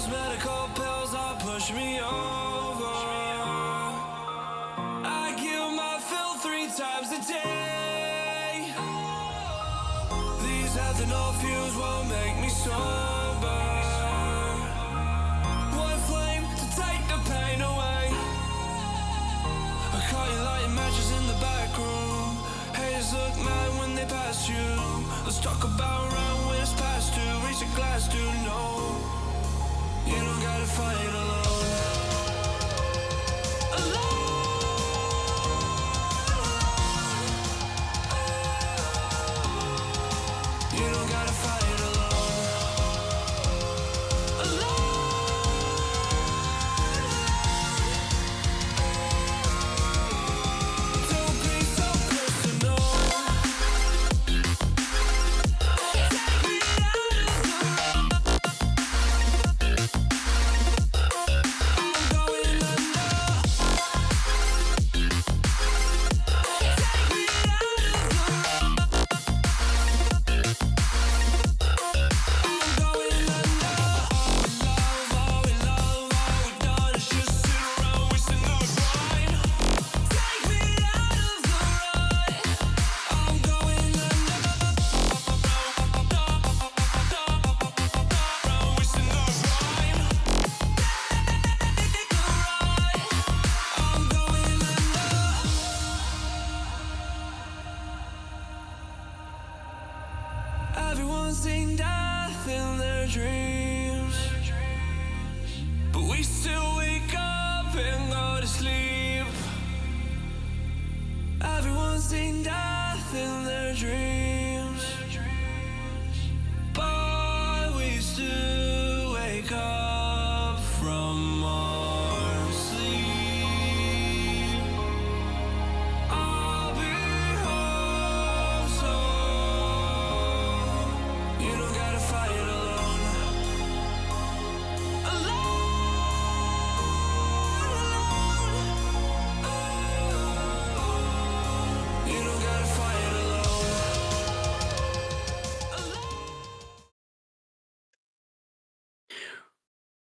medical pills are push me over. I kill my fill 3 times a day. These ethanol fumes won't make me sober. One flame to take the pain away. I caught you lighting matches in the back room. Haters look mad when they pass you. Let's talk about round when it's past two. Reach a glass to know you don't gotta fight alone. You don't gotta fight alone. Don't be so personal. Everyone's seen death in their dreams, but we still wake up and go to sleep. Everyone's seen death in their dreams, but we still wake up from our sleep. I'll be home soon. You don't gotta fight alone. You don't gotta fight alone.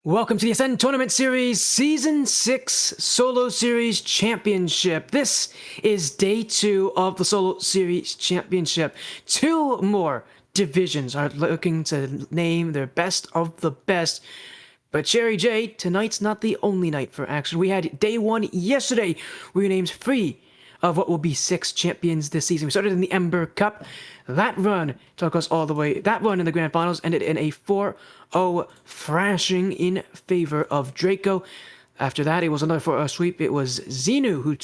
Welcome to the Ascend Tournament Series Season 6 Solo Series Championship. This is Day 2 of the Solo Series Championship. 2 more divisions are looking to name their best of the best. But CherryJ, tonight's not the only night for action. We had Day 1 yesterday, where we named 3 of what will be 6 champions this season. We started in the Ember Cup. That run took us all the way. That run in the Grand Finals ended in a 4-0 thrashing in favor of Draco. After that, it was another 4-0 sweep. It was Xenu who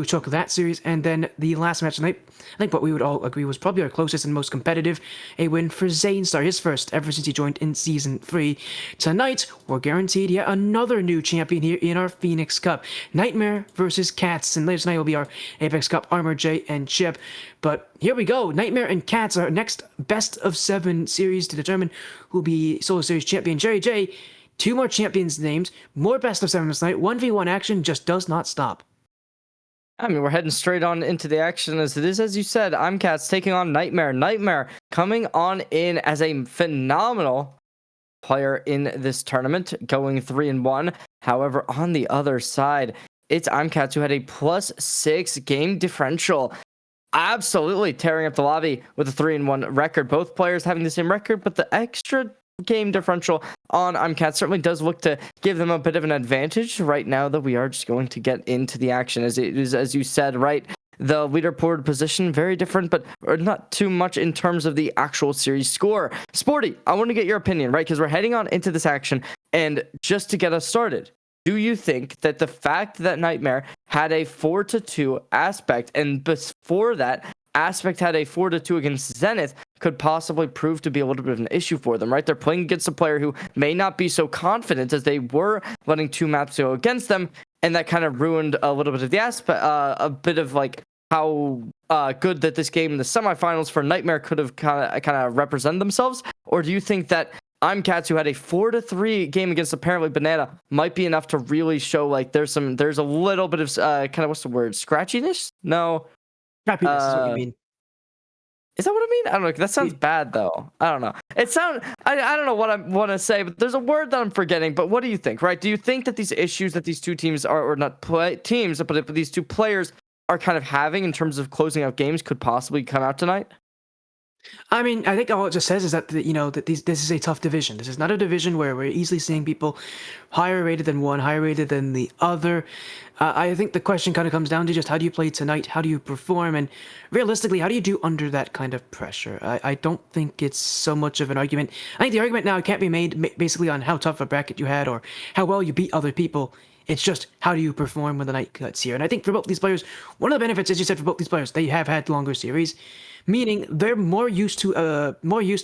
took that series. And then the last match tonight, I think what we would all agree was probably our closest and most competitive, a win for Zanestar, his first ever since he joined in Season 3. Tonight, we're guaranteed yet another new champion here in our Phoenix Cup. Nightmare versus Cats. And later tonight will be our Apex Cup Armor, J, and Chip. But here we go. Nightmare and Cats, our next best of 7 series to determine who will be Solo Series champion. CherryJ, 2 more champions named, more best of 7 this night. 1v1 action just does not stop. I mean, we're heading straight on into the action as it is. As you said, I'm Cats taking on Nightmare. Nightmare coming on in as a phenomenal player in this tournament, going 3-1. However, on the other side, it's I'm Cats who had a +6 game differential. Absolutely tearing up the lobby with a 3-1 record. Both players having the same record, but the extra game differential on Cat certainly does look to give them a bit of an advantage right now, that we are just going to get into the action. As it is, as you said, right, the leaderboard position very different, but not too much in terms of the actual series score. Sporty, I want to get your opinion, right, because we're heading on into this action, and just to get us started, do you think that the fact that Nightmare had a 4-2 aspect, and before that aspect had a 4-2 against Zenith, could possibly prove to be a little bit of an issue for them, right? They're playing against a player who may not be so confident as they were letting 2 maps go against them, and that kind of ruined a little bit of the aspect, a bit of like how good that this game in the semifinals for Nightmare could have kind of represented themselves? Or do you think that I'm Cats, who had a 4-3 game against apparently Banana, might be enough to really show like there's a little bit of kind of, what's the word, scratchiness? No. Happiness is what you mean. Is that what I mean? I don't know. That sounds bad though. I don't know. I don't know what I want to say, but there's a word that I'm forgetting. But what do you think, right? Do you think that these issues that these two teams are, or not teams, but these two players are kind of having in terms of closing out games could possibly come out tonight? I mean, I think all it just says is that this is a tough division. This is not a division where we're easily seeing people higher rated than one, higher rated than the other. I think the question kind of comes down to just how do you play tonight? How do you perform? And realistically, how do you do under that kind of pressure? I don't think it's so much of an argument. I think the argument now can't be made basically on how tough a bracket you had or how well you beat other people. It's just how do you perform when the night cuts here. And I think for both these players, one of the benefits, as you said, for both these players, they have had longer series, meaning they're more used to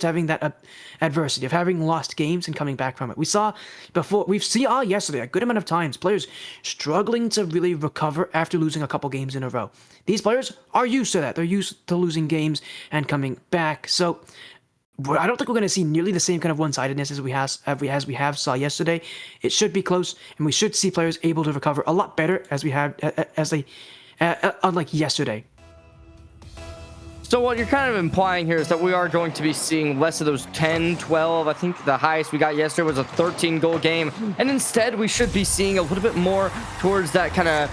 having that adversity of having lost games and coming back from it. We saw yesterday a good amount of times players struggling to really recover after losing a couple games in a row. These players are used to that. They're used to losing games and coming back. So I don't think we're going to see nearly the same kind of one-sidedness as we have saw yesterday. It should be close, and we should see players able to recover a lot better unlike yesterday. So what you're kind of implying here is that we are going to be seeing less of those 10, 12. I think the highest we got yesterday was a 13-goal game. And instead, we should be seeing a little bit more towards that kind of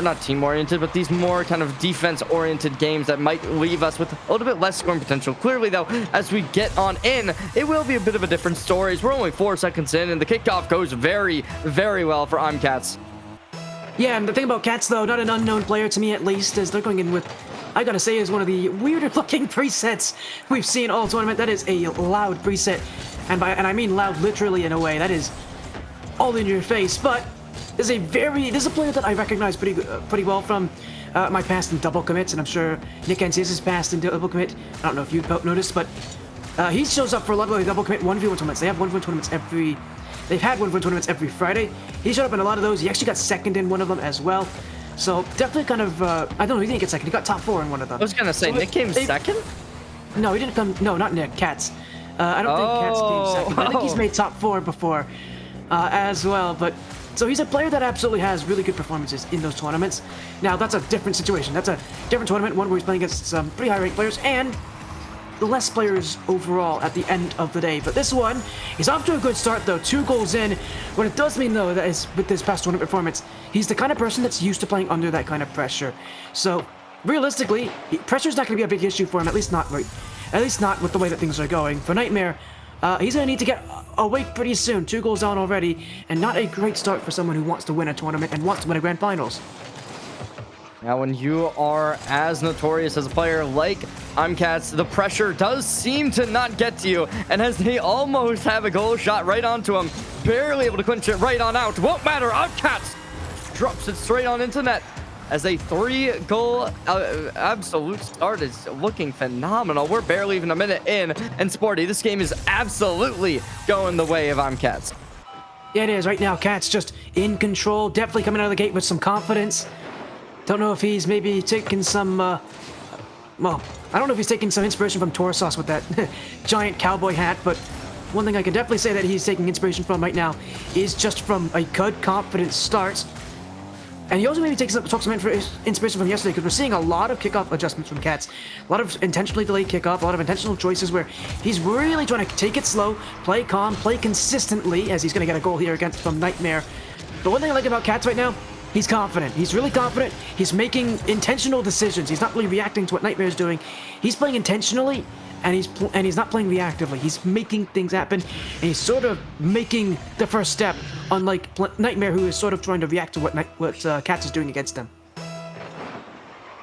not team-oriented, but these more kind of defense-oriented games that might leave us with a little bit less scoring potential. Clearly, though, as we get on in, it will be a bit of a different story. We're only 4 seconds in, and the kickoff goes very, very well for Cats. Yeah, and the thing about Cats, though, not an unknown player to me at least, is they're going in with, I gotta say, is one of the weirder looking presets we've seen all tournament. That is a loud preset, and I mean loud literally in a way. That is all in your face, but this is a player that I recognize pretty well from my past in double commits, and I'm sure Nick NCS's past in double commit. I don't know if you've noticed, but he shows up for a lot of the double commit 1v1 tournaments. They've had 1v1 tournaments every Friday. He showed up in a lot of those. He actually got second in one of them as well. So definitely kind of, I don't know, he didn't get second. He got top 4 in one of them. I was going to say, Nick came second? No, he didn't come, no, not Nick, Cats. I don't think Cats came second. I think he's made top 4 before as well. But so he's a player that absolutely has really good performances in those tournaments. Now, that's a different situation. That's a different tournament, one where he's playing against some pretty high-ranked players and less players overall at the end of the day. But this one, he's off to a good start though, 2 goals in. What it does mean though, that is with this past tournament performance, he's the kind of person that's used to playing under that kind of pressure. So realistically, pressure's not going to be a big issue for him, at least not with the way that things are going. For Nightmare, he's going to need to get awake pretty soon. 2 goals down already, and not a great start for someone who wants to win a tournament and wants to win a grand finals. Now, when you are as notorious as a player like Cats, the pressure does seem to not get to you. And as they almost have a goal shot right onto him, barely able to clinch it right on out. Won't matter. Cats drops it straight on into net as a 3-goal absolute start is looking phenomenal. We're barely even a minute in. And Sporty, this game is absolutely going the way of Cats. Yeah, it is. Right now, Cats just in control. Definitely coming out of the gate with some confidence. Don't know if he's maybe taking some, well, I don't know if he's taking some inspiration from Torsos with that giant cowboy hat, but one thing I can definitely say that he's taking inspiration from right now is just from a good, confident start. And he also maybe took some inspiration from yesterday, because we're seeing a lot of kickoff adjustments from Cats. A lot of intentionally delayed kickoff, a lot of intentional choices where he's really trying to take it slow, play calm, play consistently, as he's going to get a goal here against Nightmare. But one thing I like about Cats right now, he's confident. He's really confident. He's making intentional decisions. He's not really reacting to what Nightmare is doing. He's playing intentionally, and he's not playing reactively. He's making things happen, and he's sort of making the first step, unlike Nightmare, who is sort of trying to react to what Cats is doing against him.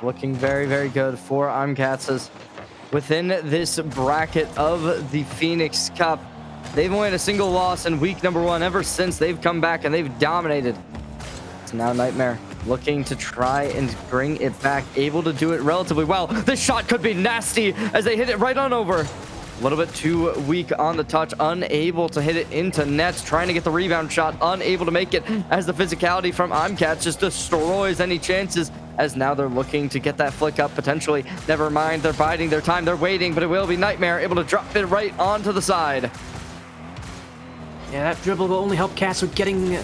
Looking very, very good for Cats within this bracket of the Phoenix Cup. They've only had a single loss in week number 1 ever since they've come back, and they've dominated. Now Nightmare looking to try and bring it back, able to do it relatively well. This shot could be nasty as they hit it right on over. A little bit too weak on the touch, unable to hit it into nets, trying to get the rebound shot, unable to make it as the physicality from Cats just destroys any chances, as now they're looking to get that flick up potentially. Never mind, they're biding their time, they're waiting, but it will be Nightmare able to drop it right onto the side. Yeah, that dribble will only help Cats with getting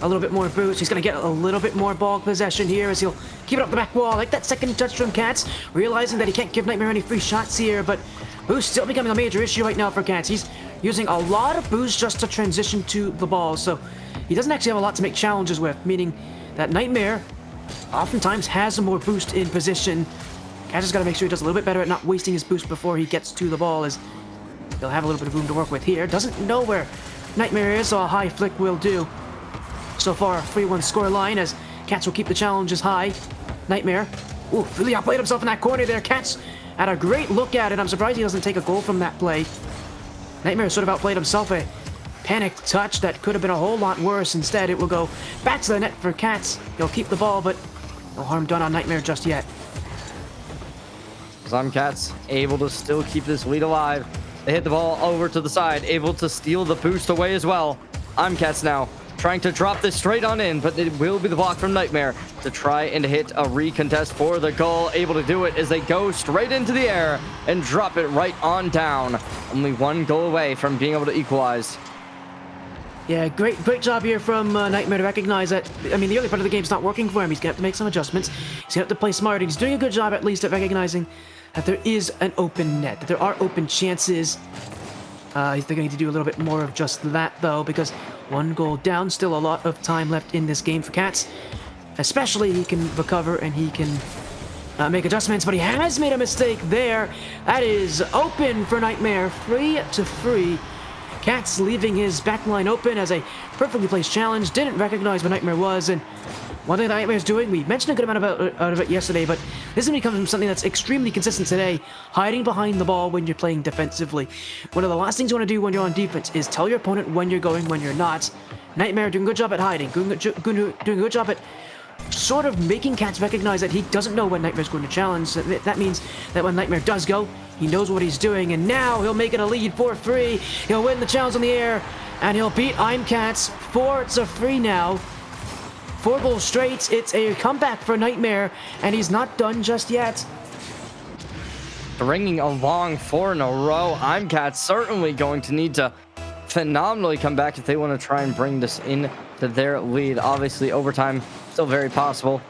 a little bit more boost. He's going to get a little bit more ball possession here as he'll keep it up the back wall. Like that second touch from Cats, realizing that he can't give Nightmare any free shots here, but boost still becoming a major issue right now for Cats. He's using a lot of boost just to transition to the ball, so he doesn't actually have a lot to make challenges with, meaning that Nightmare oftentimes has more boost in position. Cats just got to make sure he does a little bit better at not wasting his boost before he gets to the ball, as he'll have a little bit of room to work with here. Doesn't know where Nightmare is, so a high flick will do. So far, a 3-1 score line as Cats will keep the challenges high. Nightmare, ooh, really outplayed himself in that corner there. Cats had a great look at it. I'm surprised he doesn't take a goal from that play. Nightmare sort of outplayed himself. A panic touch that could have been a whole lot worse. Instead, it will go back to the net for Cats. He'll keep the ball, but no harm done on Nightmare just yet. Cats able to still keep this lead alive. They hit the ball over to the side, able to steal the boost away as well. Cats now trying to drop this straight on in, but it will be the block from Nightmare to try and hit a recontest for the goal. Able to do it as they go straight into the air and drop it right on down. Only one goal away from being able to equalize. Yeah, great job here from Nightmare to recognize that, I mean, the early part of the game's not working for him. He's going to have to make some adjustments. He's going to have to play smart. He's doing a good job, at least, at recognizing that there is an open net, that there are open chances. They're going to need to do a little bit more of just that, though, because one goal down, still a lot of time left in this game for Cats. Especially, he can recover and he can make adjustments, but he has made a mistake there. That is open for Nightmare, 3-3. Cats leaving his back line open as a perfectly placed challenge. Didn't recognize what Nightmare was, and one thing that Nightmare's doing, we mentioned a good amount out of it yesterday, but this is going to become something that's extremely consistent today, hiding behind the ball when you're playing defensively. One of the last things you want to do when you're on defense is tell your opponent when you're going, when you're not. Nightmare doing a good job at hiding, doing a good job at sort of making Cats recognize that he doesn't know when Nightmare's going to challenge. That means that when Nightmare does go, he knows what he's doing, and now he'll make it a lead 4-3. He'll win the challenge on the air, and he'll beat Cats 4-3 now. 4 goals straight. It's a comeback for Nightmare, and he's not done just yet. Bringing along 4 in a row. Cats certainly going to need to phenomenally come back if they want to try and bring this in to their lead. Obviously, overtime still very possible,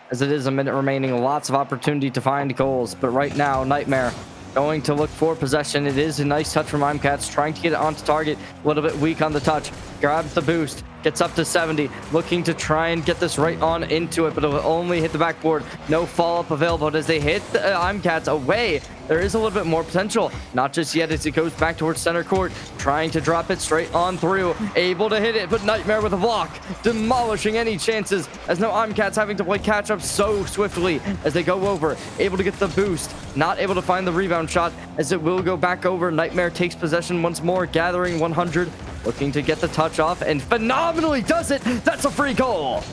as it is a minute remaining. Lots of opportunity to find goals, but right now, Nightmare going to look for possession. It is a nice touch from Cats, trying to get it onto target. A little bit weak on the touch. Grabs the boost. Gets up to 70, looking to try and get this right on into it, but it'll only hit the backboard. No follow-up available as they hit the Cats away. There is a little bit more potential. Not just yet as it goes back towards center court, trying to drop it straight on through. Able to hit it, but Nightmare with a block, demolishing any chances, as now Cats having to play catch-up so swiftly as they go over. Able to get the boost, not able to find the rebound shot, as it will go back over. Nightmare takes possession once more, gathering 100. Looking to get the touch off, and phenomenally does it. That's a free goal.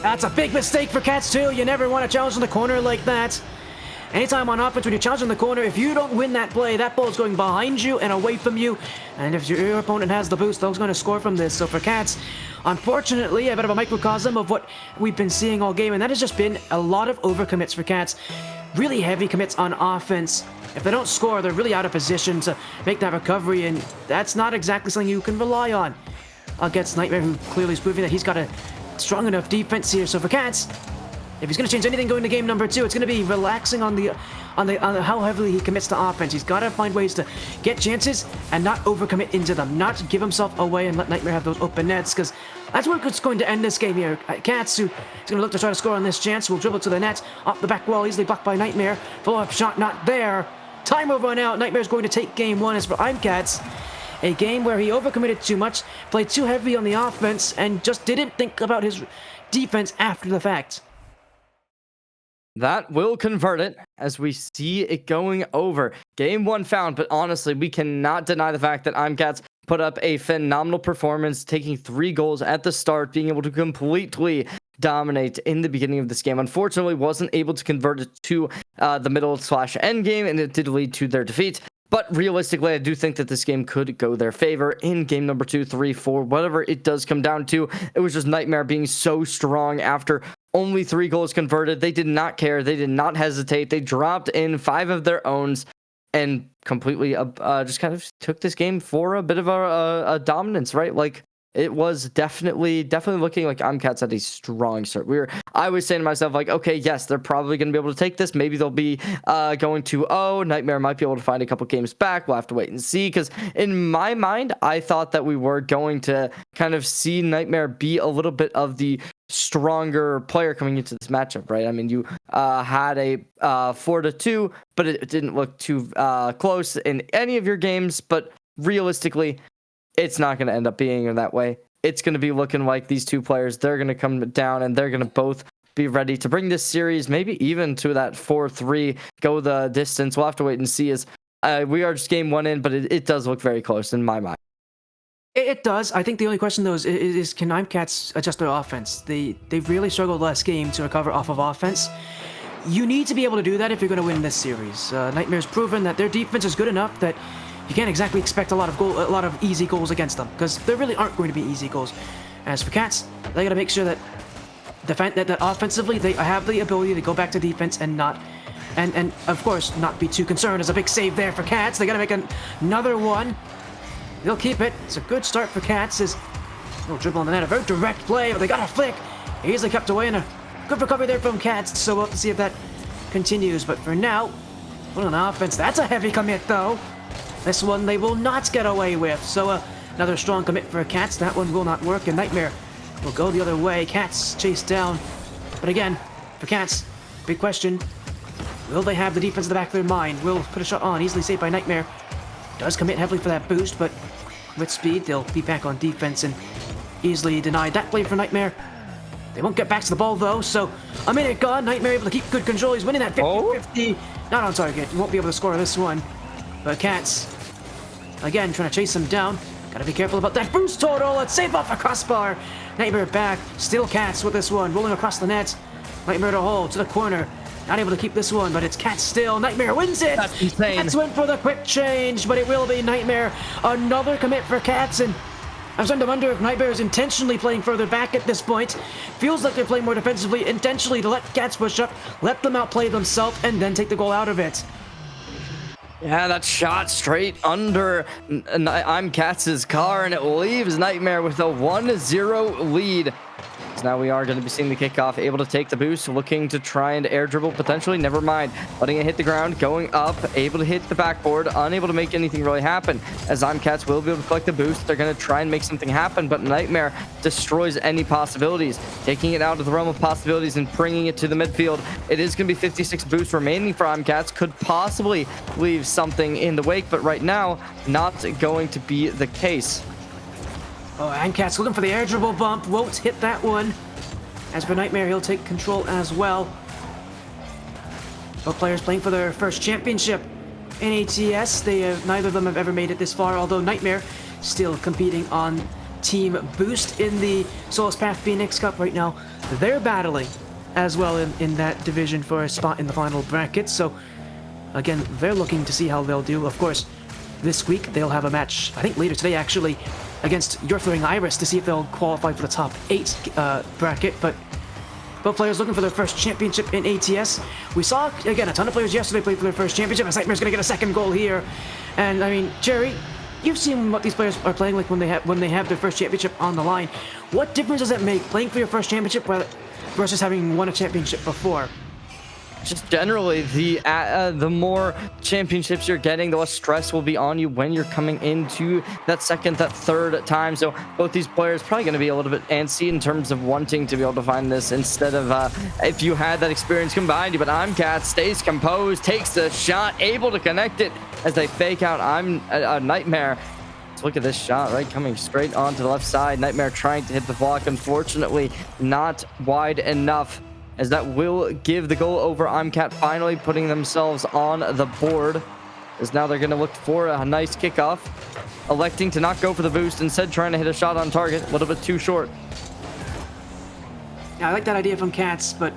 That's a big mistake for Cats, too. You never want to challenge in the corner like that. Anytime on offense, when you challenge in the corner, if you don't win that play, that ball's going behind you and away from you. And if your opponent has the boost, they're going to score from this. So for Cats, unfortunately, a bit of a microcosm of what we've been seeing all game, and that has just been a lot of overcommits for Cats. Really heavy commits on offense. If they don't score, they're really out of position to make that recovery, and that's not exactly something you can rely on against Nightmare, who clearly is proving that he's got a strong enough defense here. So for Cats, if he's going to change anything going to game number 2, it's going to be relaxing on how heavily he commits to offense. He's got to find ways to get chances and not overcommit into them, not give himself away and let Nightmare have those open nets, because that's where it's going to end this game here. Cats, who is going to look to try to score on this chance, will dribble to the net, off the back wall, easily blocked by Nightmare. Follow-up shot not there. Time will run out. Nightmare's going to take game 1 as for Cats. A game where he overcommitted too much, played too heavy on the offense, and just didn't think about his defense after the fact. That will convert it as we see it going over. Game 1 found, but honestly, we cannot deny the fact that Cats put up a phenomenal performance, taking 3 goals at the start, being able to completely dominate in the beginning of this game. Unfortunately, wasn't able to convert it to the middle/end game, and it did lead to their defeat. But realistically, I do think that this game could go their favor in game number 2, 3, 4, whatever it does come down to. It was just Nightmare being so strong after only 3 goals converted. They did not care. They did not hesitate. They dropped in 5 of their owns and completely just kind of took this game for a bit of a dominance, right? Like, it was definitely looking like Cats had a strong start. I was saying to myself, like, okay, yes, they're probably going to be able to take this. Maybe they'll be going 2-0. Nightmare might be able to find a couple games back. We'll have to wait and see. Because in my mind, I thought that we were going to kind of see Nightmare be a little bit of the stronger player coming into this matchup, right? I mean, you had a 4-2, but it didn't look too close in any of your games. But realistically, it's not going to end up being that way. It's going to be looking like these two players, they're going to come down and they're going to both be ready to bring this series, maybe even to that 4-3, go the distance. We'll have to wait and see, as we are just game one in, but it does look very close in my mind. It does. I think the only question, though, is can Cats adjust their offense? They've really struggled last game to recover off of offense. You need to be able to do that if you're going to win this series. Nightmare's proven that their defense is good enough that you can't exactly expect a lot of easy goals against them, because there really aren't going to be easy goals. As for Cats, they got to make sure that that offensively they have the ability to go back to defense and not, and of course not be too concerned. There's a big save there for Cats. They got to make another one. They'll keep it. It's a good start for Cats. Is a little dribble on the net, a very direct play, but they got a flick. Easily kept away, and a good recovery there from Cats. So we'll have to see if that continues. But for now, put on offense. That's a heavy commit, though. This one they will not get away with. So another strong commit for Cats. That one will not work, and Nightmare will go the other way. Cats chased down. But again, for Cats, big question. Will they have the defense in the back of their mind? Will put a shot on. Easily saved by Nightmare. Does commit heavily for that boost, but with speed, they'll be back on defense and easily denied that play for Nightmare. They won't get back to the ball, though, so a minute gone. Nightmare able to keep good control. He's winning that 50-50. Not on target. He won't be able to score this one. But Cats, again, trying to chase him down. Gotta be careful about that boost total. Let's save off a crossbar. Nightmare back. Still Cats with this one. Rolling across the net. Nightmare to hole, to the corner. Not able to keep this one, but it's Cats still. Nightmare wins it. That's insane. Cats went for the quick change, but it will be Nightmare. Another commit for Cats, and I'm starting to wonder if Nightmare is intentionally playing further back at this point. Feels like they're playing more defensively, intentionally to let Cats push up, let them outplay themselves, and then take the goal out of it. Yeah, that shot straight under Cats' car, and it leaves Nightmare with a 1-0 lead. So now we are going to be seeing the kickoff, able to take the boost, looking to try and air dribble potentially. Never mind. Letting it hit the ground, going up, able to hit the backboard, unable to make anything really happen. As Cats will be able to collect the boost, they're going to try and make something happen, but Nightmare destroys any possibilities, taking it out of the realm of possibilities and bringing it to the midfield. It is going to be 56 boost remaining for Cats. Could possibly leave something in the wake, but right now, not going to be the case. Oh, Cats looking for the air dribble bump. Won't hit that one. As for Nightmare, he'll take control as well. Both players playing for their first championship in ATS. Neither of them have ever made it this far, although Nightmare still competing on Team Boost in the Solus Path Phoenix Cup right now. They're battling as well in that division for a spot in the final bracket. So, again, they're looking to see how they'll do. Of course, this week they'll have a match, I think later today actually, against Your Throwing Iris to see if they'll qualify for the top 8 bracket. But both players looking for their first championship in ATS. We saw, again, a ton of players yesterday play for their first championship. And Nightmare's going to get a second goal here. And, I mean, Cherry, you've seen what these players are playing like when they have their first championship on the line. What difference does that make, playing for your first championship versus having won a championship before? Just generally, the more championships you're getting, the less stress will be on you when you're coming into that second, that third time. So both these players probably going to be a little bit antsy in terms of wanting to be able to find this instead of if you had that experience combined. But Cats stays composed, takes the shot, able to connect it as they fake out Nightmare. So look at this shot, right? Coming straight onto the left side. Nightmare trying to hit the block. Unfortunately, not wide enough, as that will give the goal over. Cat finally putting themselves on the board, as now they're going to look for a nice kickoff, electing to not go for the boost, instead trying to hit a shot on target, a little bit too short. Yeah, I like that idea from Cats, but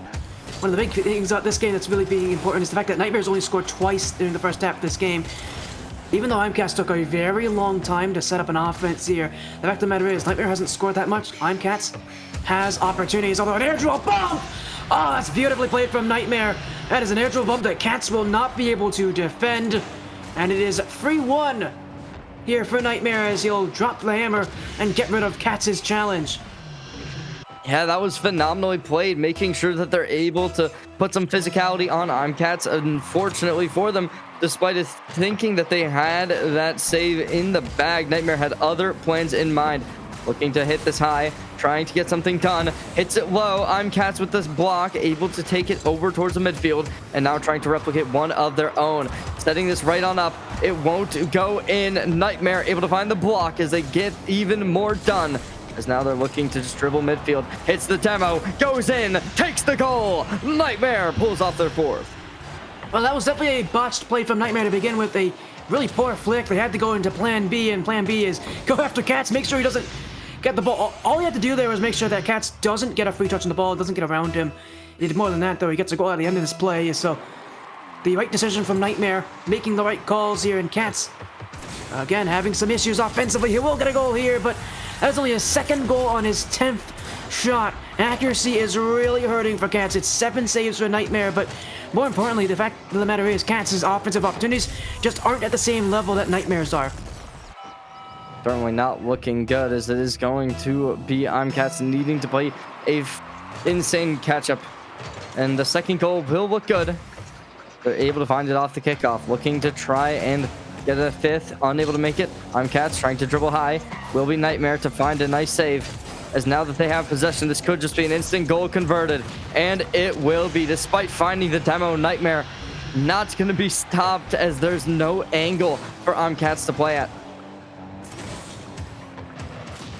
one of the big things about this game that's really being important is the fact that Nightmare's only scored twice during the first half of this game. Even though Cats took a very long time to set up an offense here, the fact of the matter is Nightmare hasn't scored that much. Cats has opportunities, although an air drill bomb! Oh, that's beautifully played from Nightmare. That is an air drill bump that Cats will not be able to defend. And it is 3-1 here for Nightmare as he'll drop the hammer and get rid of Katz's challenge. Yeah, that was phenomenally played, making sure that they're able to put some physicality on Imcats. Unfortunately for them, despite us thinking that they had that save in the bag, Nightmare had other plans in mind. Looking to hit this high, trying to get something done. Hits it low. Imcats with this block, able to take it over towards the midfield, and now trying to replicate one of their own. Setting this right on up. It won't go in. Nightmare able to find the block as they get even more done. As now they're looking to just dribble midfield. Hits the demo, goes in, takes the goal. Nightmare pulls off their fourth. Well, that was definitely a botched play from Nightmare to begin with. A really poor flick. They had to go into plan B, and plan B is go after Katz, make sure he doesn't get the ball. All he had to do there was make sure that Katz doesn't get a free touch on the ball, doesn't get around him. He did more than that, though. He gets a goal at the end of this play, so the right decision from Nightmare, making the right calls here, and Katz, again, having some issues offensively. He will get a goal here, but that's only his second goal on his 10th shot. Accuracy is really hurting for Katz. It's 7 saves for Nightmare, but more importantly, the fact of the matter is Katz's offensive opportunities just aren't at the same level that Nightmare's are. Certainly not looking good, as it is going to be Imcats needing to play a insane catch-up. And the second goal will look good. They're able to find it off the kickoff, looking to try and get a fifth, unable to make it. Imcats trying to dribble high. Will be Nightmare to find a nice save. As now that they have possession, this could just be an instant goal converted. And it will be, despite finding the demo. Nightmare not going to be stopped, as there's no angle for Imcats to play at.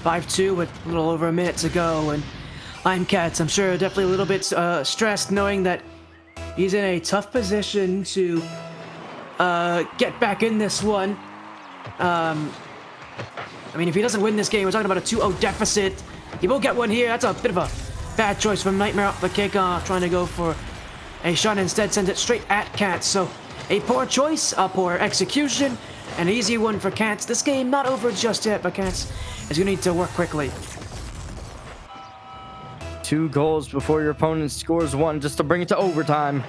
5-2 with a little over a minute to go, and Imcats, I'm sure, definitely a little bit stressed, knowing that he's in a tough position to get back in this one. I mean, if he doesn't win this game, we're talking about a 2-0 deficit. He will get one here. That's a bit of a bad choice from Nightmare off the kickoff, trying to go for a shot, instead sends it straight at Katz. So a poor choice, a poor execution, an easy one for Katz. This game not over just yet, but Katz is going to need to work quickly. 2 goals before your opponent scores 1, just to bring it to overtime.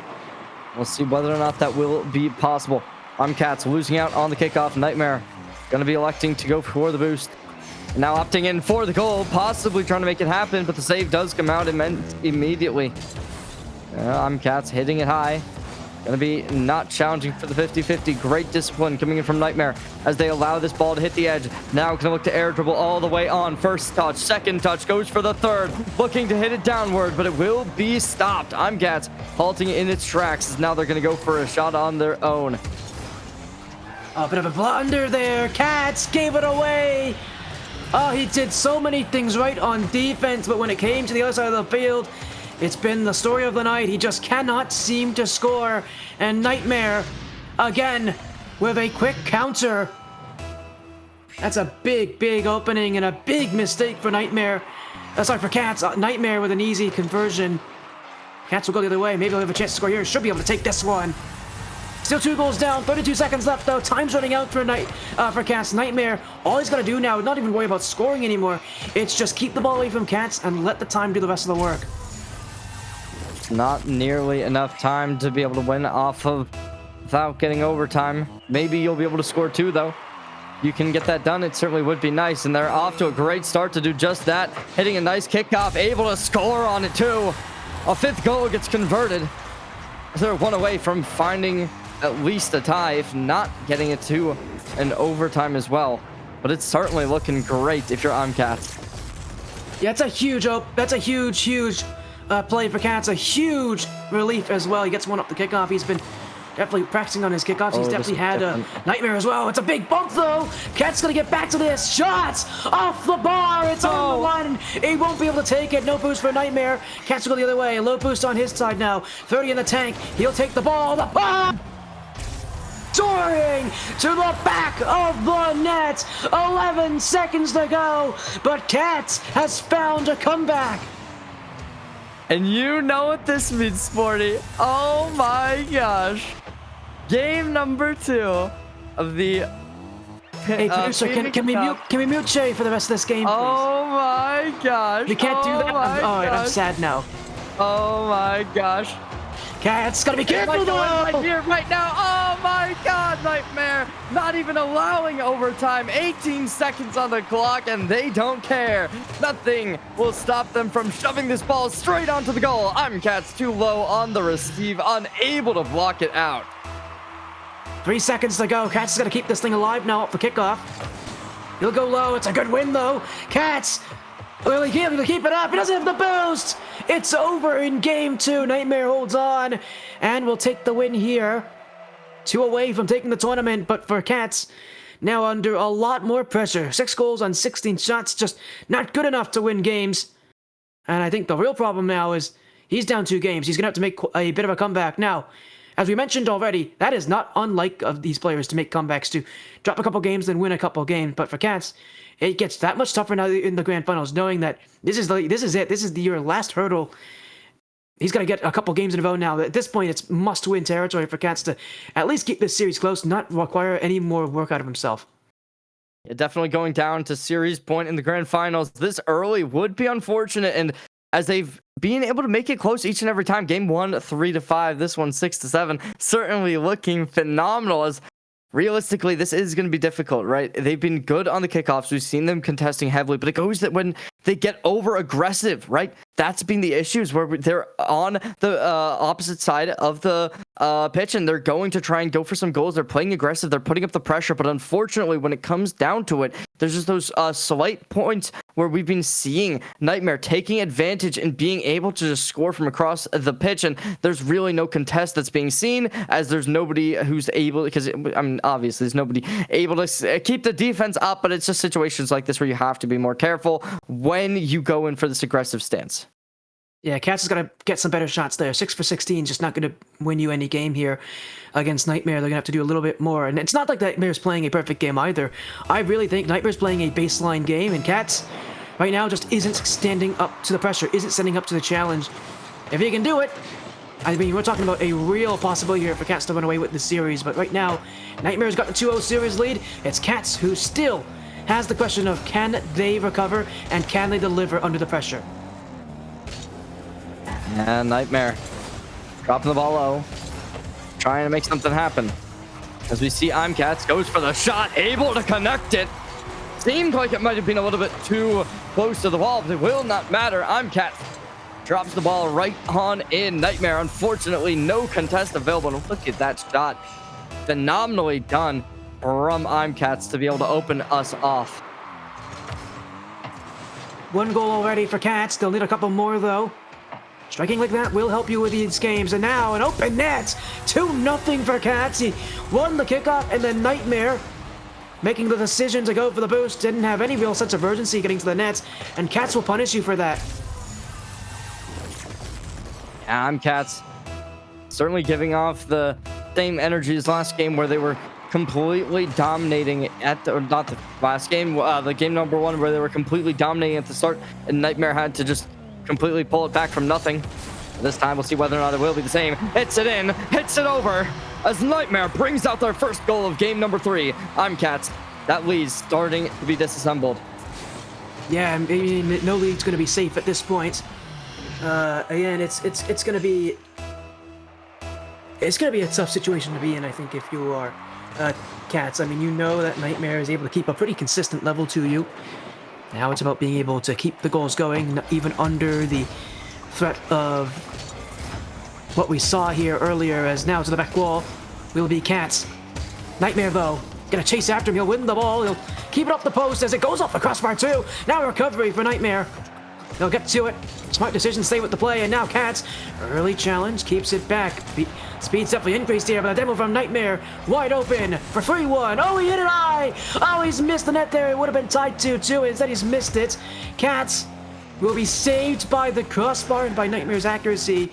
We'll see whether or not that will be possible. Imcats losing out on the kickoff. Nightmare going to be electing to go for the boost. Now opting in for the goal, possibly trying to make it happen, but the save does come out immediately. Imcats hitting it high. Going to be not challenging for the 50-50. Great discipline coming in from Nightmare as they allow this ball to hit the edge. Now going to look to air dribble all the way on. First touch, second touch, goes for the third. Looking to hit it downward, but it will be stopped. Imcats halting in its tracks, as now they're going to go for a shot on their own. A bit of a blunder there. Katz gave it away. Oh, he did so many things right on defense, but when it came to the other side of the field, it's been the story of the night. He just cannot seem to score. And Nightmare, again, with a quick counter. That's a big, big opening and a big mistake for Nightmare. Sorry, for Katz. Nightmare with an easy conversion. Katz will go the other way. Maybe he'll have a chance to score here. Should be able to take this one. Still 2 goals down. 32 seconds left, though. Time's running out for Katz. Nightmare, all he's got to do now is not even worry about scoring anymore. It's just keep the ball away from Katz and let the time do the rest of the work. Not nearly enough time to be able to win off of without getting overtime. Maybe you'll be able to score 2, though. You can get that done, it certainly would be nice. And they're off to a great start to do just that. Hitting a nice kickoff, able to score on it, too. A 5th goal gets converted. They're 1 away from finding at least a tie, if not getting it to an overtime as well. But it's certainly looking great if you're Imcats. Yeah, that's a huge play for Katz. A huge relief as well. He gets one up the kickoff. He's been definitely practicing on his kickoffs. He's definitely had a Nightmare as well. It's a big bump, though. Katz gonna get back to this. Shots off the bar. It's on the line. He won't be able to take it. No boost for Nightmare. Katz will go the other way. A low boost on his side now. 30 in the tank. He'll take the ball. The ball! Soaring to the back of the net. 11 seconds to go. But Katz has found a comeback. And you know what this means, Sporty. Oh my gosh. Game number 2 of the... Hey, producer, can we mute Cherry for the rest of this game, please? Oh my gosh. We can't do that? I'm sad now. Oh my gosh. Katz, gotta be careful, though! Right here, right now. Oh my God, Nightmare not even allowing overtime. 18 seconds on the clock, and they don't care. Nothing will stop them from shoving this ball straight onto the goal. Cat's too low on the receive, unable to block it out. 3 seconds to go. Cats is going to keep this thing alive now up for kickoff. He'll go low. It's a good win, though. Cats will he keep it up? He doesn't have the boost. It's over in game 2. Nightmare holds on and will take the win here. 2 away from taking the tournament, but for Cats, now under a lot more pressure. 6 goals on 16 shots, just not good enough to win games. And I think the real problem now is he's down 2 games. He's going to have to make a bit of a comeback. Now, as we mentioned already, that is not unlike of these players to make comebacks, to drop a couple games then win a couple games. But for Cats, it gets that much tougher now in the grand finals, knowing that this is it. This is your last hurdle. He's got to get a couple games in a row now. At this point, it's must-win territory for Cats to at least keep this series close, not require any more work out of himself. Yeah, definitely going down to series point in the grand finals this early would be unfortunate, and as they've been able to make it close each and every time. Game 1, 3-5. This one, 6-7. Certainly looking phenomenal, as realistically, this is going to be difficult, right? They've been good on the kickoffs. We've seen them contesting heavily, but it goes that when they get over aggressive, right? That's been the issues where they're on the opposite side of the pitch and they're going to try and go for some goals. They're playing aggressive. They're putting up the pressure. But unfortunately, when it comes down to it, there's just those slight points where we've been seeing Nightmare taking advantage and being able to just score from across the pitch. And there's really no contest that's being seen, as there's nobody who's able, because I mean, obviously there's nobody able to keep the defense up, but it's just situations like this where you have to be more careful when you go in for this aggressive stance. Yeah, Cats has got to get some better shots there. 6 for 16 just not going to win you any game here against Nightmare. They're going to have to do a little bit more. And it's not like Nightmare's playing a perfect game either. I really think Nightmare's playing a baseline game, and Cats right now just isn't standing up to the pressure, isn't standing up to the challenge. If he can do it, I mean, we're talking about a real possibility here for Cats to run away with this series. But right now, Nightmare's got the 2-0 series lead. It's Cats who still has the question of can they recover and can they deliver under the pressure. And Nightmare dropping the ball low, trying to make something happen. As we see Cats goes for the shot, able to connect it. Seemed like it might have been a little bit too close to the wall, but it will not matter. Cats drops the ball right on in. Nightmare, unfortunately, no contest available. And look at that shot. Phenomenally done from Cats to be able to open us off. 1 goal already for Cats. They'll need a couple more, though. Striking like that will help you with these games. And now an open net. 2-0 for Cats. He won the kickoff, and then Nightmare making the decision to go for the boost. Didn't have any real sense of urgency getting to the nets, and Cats will punish you for that. Cats certainly giving off the same energy as last game, where they were completely dominating at the, or not the last game, the game number 1, where they were completely dominating at the start, and Nightmare had to just completely pull it back from nothing. This time we'll see whether or not it will be the same. Hits it in, hits it over, as Nightmare brings out their first goal of game number 3. Cats, that lead's starting to be disassembled. Yeah, I mean, no lead's going to be safe at this point. Again, it's going to be a tough situation to be in, I think, if you are Cats. I mean, you know that Nightmare is able to keep a pretty consistent level to you. Now it's about being able to keep the goals going, even under the threat of what we saw here earlier, as now to the back wall will be Cats. Nightmare, though, gonna chase after him. He'll win the ball. He'll keep it off the post as it goes off the crossbar, too. Now a recovery for Nightmare. They'll get to it. Smart decision, stay with the play, and now Cats, early challenge, keeps it back. Speed's definitely increased here, but a demo from Nightmare, wide open for 3-1. Oh, he hit it high! Oh, he's missed the net there. It would have been tied 2-2. Instead, he's missed it. Cats will be saved by the crossbar and by Nightmare's accuracy,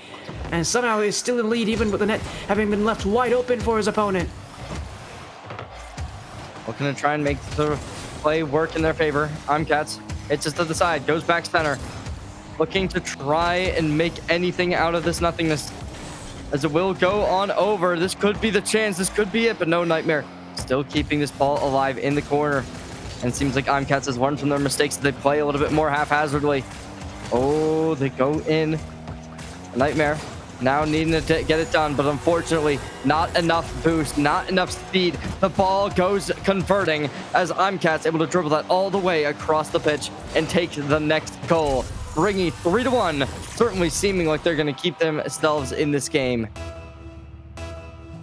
and somehow is still in the lead, even with the net having been left wide open for his opponent. Looking to try and make the play work in their favor. Cats. It's just to the side, goes back center. Looking to try and make anything out of this nothingness, as it will go on over. This could be the chance, this could be it, but no, Nightmare still keeping this ball alive in the corner. And it seems like Cats has learned from their mistakes. They play a little bit more haphazardly. Oh, they go in. Nightmare Now needing to get it done, but unfortunately, not enough boost, not enough speed. The ball goes converting as ImCats able to dribble that all the way across the pitch and take the next goal, bringing 3-1. Certainly seeming like they're going to keep themselves in this game.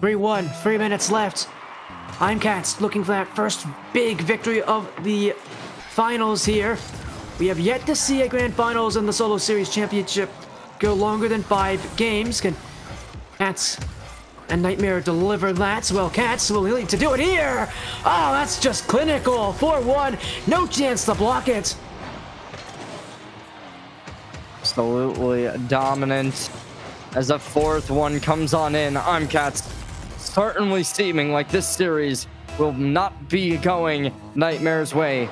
3-1, 3 minutes left. ImCats looking for that first big victory of the finals here. We have yet to see a grand finals in the Solo Series Championship go longer than 5 games. Can Cats and Nightmare deliver that? Well, Cats will need to do it here. Oh, that's just clinical. 4-1, no chance to block it. Absolutely dominant as a fourth one comes on in. ImCats certainly seeming like this series will not be going Nightmare's way.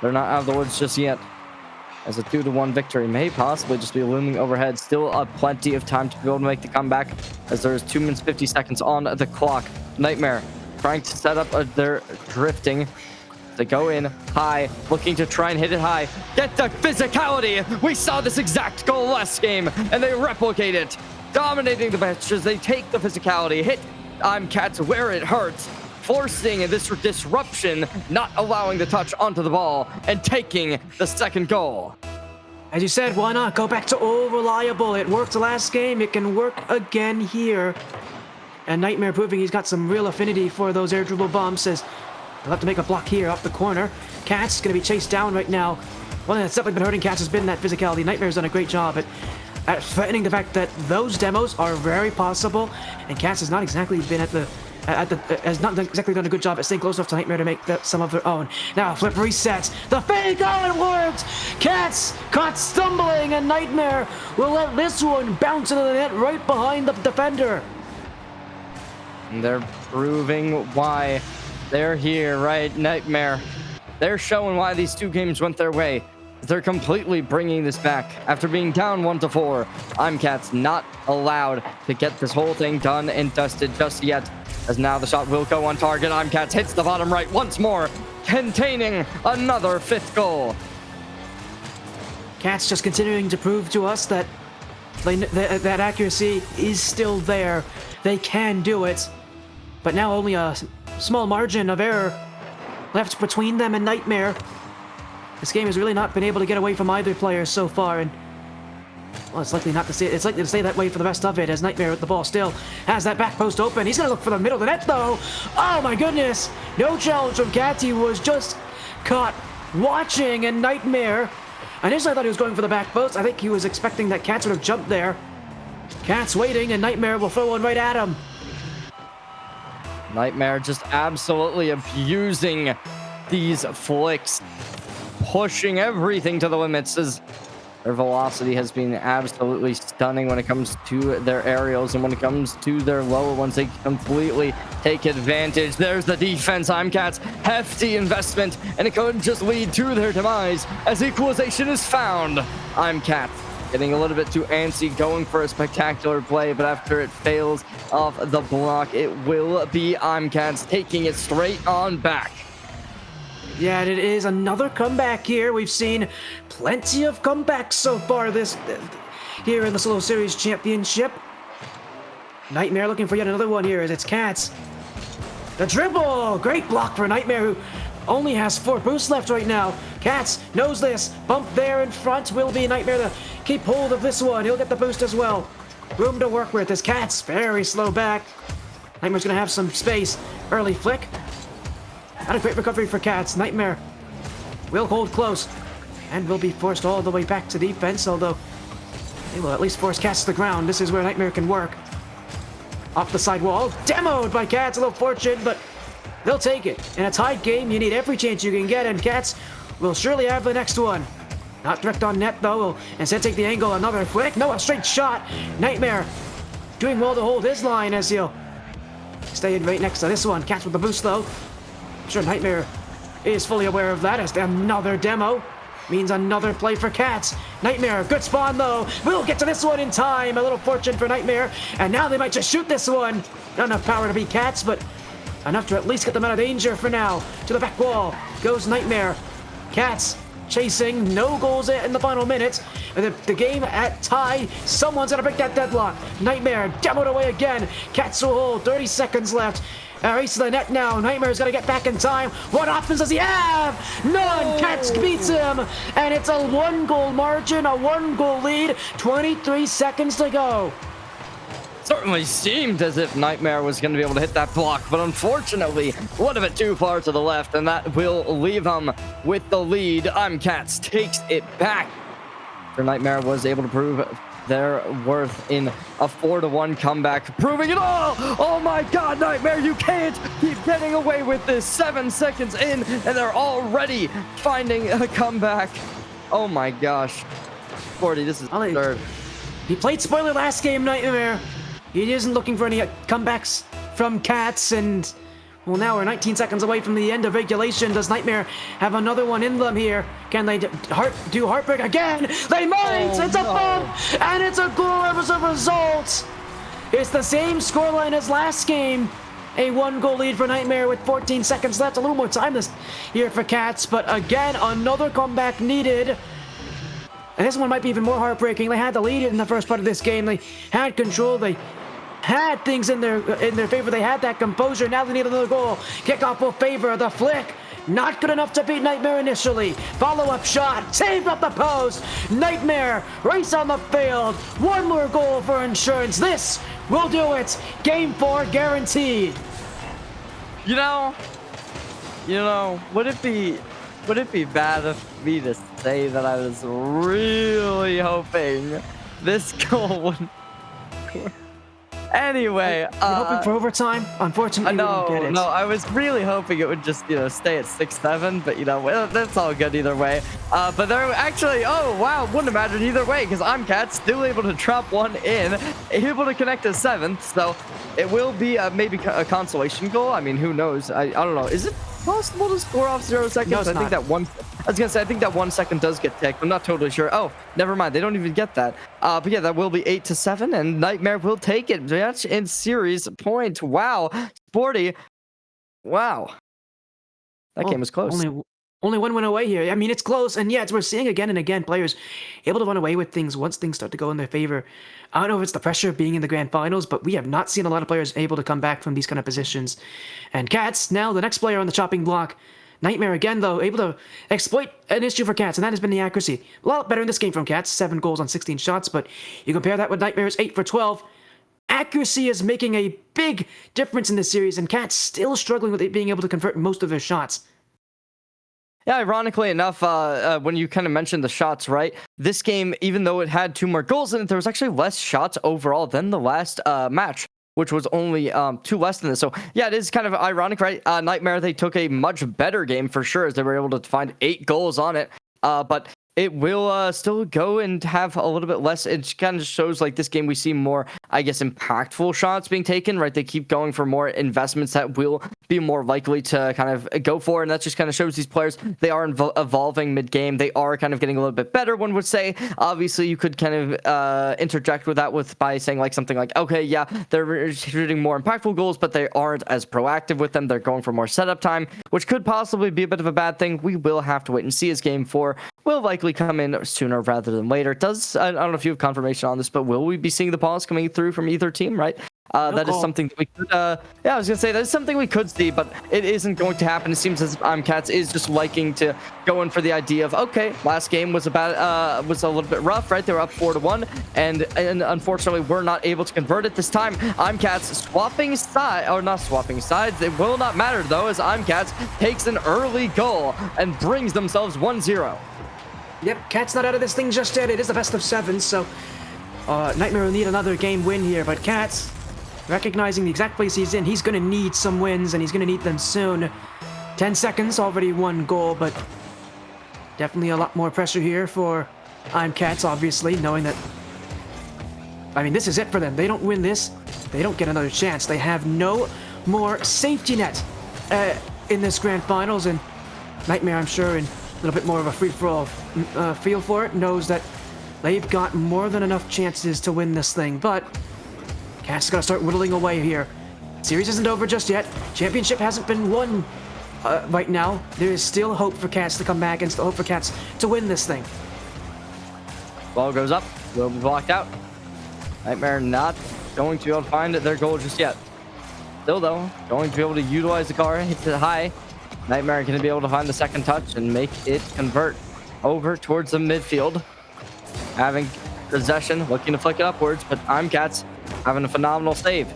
They're not out of the woods just yet, as a 2-1 victory may possibly just be looming overhead. Still plenty of time to be able to make the comeback, as there is 2 minutes 50 seconds on the clock. Nightmare trying to set up their drifting. They go in high, looking to try and hit it high. Get the physicality! We saw this exact goal last game, and they replicate it. Dominating the bench as they take the physicality, hit ImCats where it hurts, forcing this disruption, not allowing the touch onto the ball, and taking the second goal. As you said, why not go back to old reliable? It worked last game, it can work again here. And Nightmare proving he's got some real affinity for those air dribble bombs, says he'll have to make a block here off the corner. Cats gonna be chased down right now. One thing that's definitely been hurting Cats has been that physicality. Nightmare's done a great job at threatening the fact that those demos are very possible, and Cats has not exactly been has not exactly done a good job at staying close enough to Nightmare to make some of their own. Now flip resets. The fake, oh, it worked! Cats caught stumbling, and Nightmare will let this one bounce into the net right behind the defender. And they're proving why they're here, right? Nightmare. They're showing why these 2 games went their way. They're completely bringing this back after being down 1-4. ImCats not allowed to get this whole thing done and dusted just yet, as now the shot will go on target. ImCats hits the bottom right once more, containing another 5th goal. Cats just continuing to prove to us that that accuracy is still there. They can do it, but now only a small margin of error left between them and Nightmare. This game has really not been able to get away from either player so far, and well, it's likely to stay that way for the rest of it, as Nightmare with the ball still has that back post open. He's gonna look for the middle of the net though. Oh my goodness! No challenge from Cats. He was just caught watching, and Nightmare. Initially I thought he was going for the back post. I think he was expecting that Cats would have jumped there. Cats waiting, and Nightmare will throw one right at him. Nightmare just absolutely abusing these flicks, pushing everything to the limits, as their velocity has been absolutely stunning when it comes to their aerials, and when it comes to their lower ones, they completely take advantage. There's the defense. ImCats hefty investment, and it could just lead to their demise as equalization is found. ImCats getting a little bit too antsy, going for a spectacular play, but after it fails off the block, it will be ImCats taking it straight on back. Yeah, it is another comeback here. We've seen plenty of comebacks so far here in the Solo Series Championship. Nightmare looking for yet another one here as it's Cats. The dribble! Great block for Nightmare, who only has 4 boosts left right now. Cats knows this. Bump there in front will be Nightmare to keep hold of this one. He'll get the boost as well. Room to work with as Cats very slow back. Nightmare's gonna have some space. Early flick. Not a great recovery for Cats. Nightmare will hold close and will be forced all the way back to defense, although they will at least force Cats to the ground. This is where Nightmare can work. Off the side wall. Demoed by Cats. A little fortune, but they'll take it. In a tied game, you need every chance you can get, and Cats will surely have the next one. Not direct on net, though. Will instead take the angle. Another flick. No, a straight shot. Nightmare doing well to hold his line as he'll stay in right next to this one. Cats with the boost, though. I'm sure Nightmare is fully aware of that, as another demo means another play for Cats. Nightmare, good spawn though. We'll get to this one in time. A little fortune for Nightmare, and now they might just shoot this one. Not enough power to beat Cats, but enough to at least get them out of danger for now. To the back wall goes Nightmare. Cats chasing. No goals in the final minutes. The game at tie. Someone's gonna break that deadlock. Nightmare demoed away again. Cats will hold. 30 seconds left. Race to the net now. Nightmare's gonna get back in time. What options does he have? None. Cats beats him, and it's a 1-goal margin, a 1-goal lead. 23 seconds to go. Certainly seemed as if Nightmare was going to be able to hit that block, but unfortunately, one of it too far to the left, and that will leave him with the lead. Cats takes it back. The Nightmare was able to prove their worth in a 4-1 comeback, proving it all. Oh my God, Nightmare, you can't keep getting away with this. 7 seconds in, and they're already finding a comeback. Oh my gosh. 40, this is third. He played spoiler last game, Nightmare. He isn't looking for any comebacks from Cats, and well, now we're 19 seconds away from the end of regulation. Does Nightmare have another one in them here? Can they do Heartbreak again? They might! It's a bump, and it's a goal as a result. It's the same scoreline as last game. A 1-goal lead for Nightmare with 14 seconds left. A little more time this here for Cats, but again, another comeback needed. And this one might be even more heartbreaking. They had the lead in the first part of this game. They had control. They had things in their favor. They had that composure. Now they need another goal. Kickoff will favor the flick. Not good enough to beat Nightmare initially. Follow-up shot. Saved up the post. Nightmare race on the field. One more goal for insurance. This will do it. Game 4 guaranteed. You know, would it be bad of me to say that I was really hoping this goal would... Anyway, You're hoping for overtime? Unfortunately, we didn't get it. No, I was really hoping it would just, stay at 6-7, but, well, that's all good either way. But they're actually, oh, wow, wouldn't imagine either way, because Cat still able to drop one in, able to connect a 7th, so it will be maybe a consolation goal. I mean, who knows? I don't know. Is it possible to score off 0 seconds? No, it's I think not. that one... I was gonna say, I think that 1 second does get ticked. I'm not totally sure. Oh, never mind. They don't even get that. But yeah, that will be 8-7, and Nightmare will take it. Match in series point. Wow. Sporty. Wow. That game was close. Only one win away here. I mean, it's close, and yeah, we're seeing again and again players able to run away with things once things start to go in their favor. I don't know if it's the pressure of being in the grand finals, but we have not seen a lot of players able to come back from these kind of positions. And Cats, now the next player on the chopping block. Nightmare again, though, able to exploit an issue for Cats, and that has been the accuracy. A lot better in this game from Cats, 7 goals on 16 shots, but you compare that with Nightmare's 8 for 12. Accuracy is making a big difference in this series, and Cats still struggling with it being able to convert most of their shots. Yeah, ironically enough, when you kind of mentioned the shots, right? This game, even though it had 2 more goals in it, there was actually less shots overall than the last match, which was only 2 less than this. So yeah, it is kind of ironic, right? Nightmare, they took a much better game for sure, as they were able to find 8 goals on it. But it will still go and have a little bit less. It kind of shows like this game we see more, I guess, impactful shots being taken, right? They keep going for more investments that will be more likely to kind of go for, and that just kind of shows these players they are evolving mid-game. They are kind of getting a little bit better, one would say. Obviously, you could kind of interject with that by saying like something like, okay, yeah, they're shooting more impactful goals, but they aren't as proactive with them. They're going for more setup time, which could possibly be a bit of a bad thing. We will have to wait and see as game 4 will likely come in sooner rather than later. I don't know if you have confirmation on this, but will we be seeing the pause coming through from either team, right? That is something that we could, yeah, I was gonna say that is something we could see, but it isn't going to happen. It seems as Cats is just liking to go in for the idea of, okay, last game was was a little bit rough, right? They were up 4-1, and unfortunately we're not able to convert it this time. Cats swapping side, or not swapping sides. It will not matter though, as Cats takes an early goal and brings themselves 1-0. Yep, Cat's not out of this thing just yet. It is the best of 7, so Nightmare will need another game win here, but Cats, recognizing the exact place he's in, he's going to need some wins, and he's going to need them soon. 10 seconds, already 1 goal, but definitely a lot more pressure here for Cats, obviously, knowing that, I mean, this is it for them. They don't win this, they don't get another chance. They have no more safety net in this grand finals, and Nightmare, I'm sure, in a little bit more of a free-for-all feel for it, knows that they've got more than enough chances to win this thing, but Cats got to start whittling away here. Series isn't over just yet. Championship hasn't been won right now, there is still hope for Cats to come back and still hope for Cats to win this thing. Ball goes up. Will be blocked out. Nightmare not going to be able to find their goal just yet. Still, though, going to be able to utilize the car. Hits it high. Nightmare going to be able to find the second touch and make it convert over towards the midfield. Having possession, looking to flick it upwards, but Cats having a phenomenal save.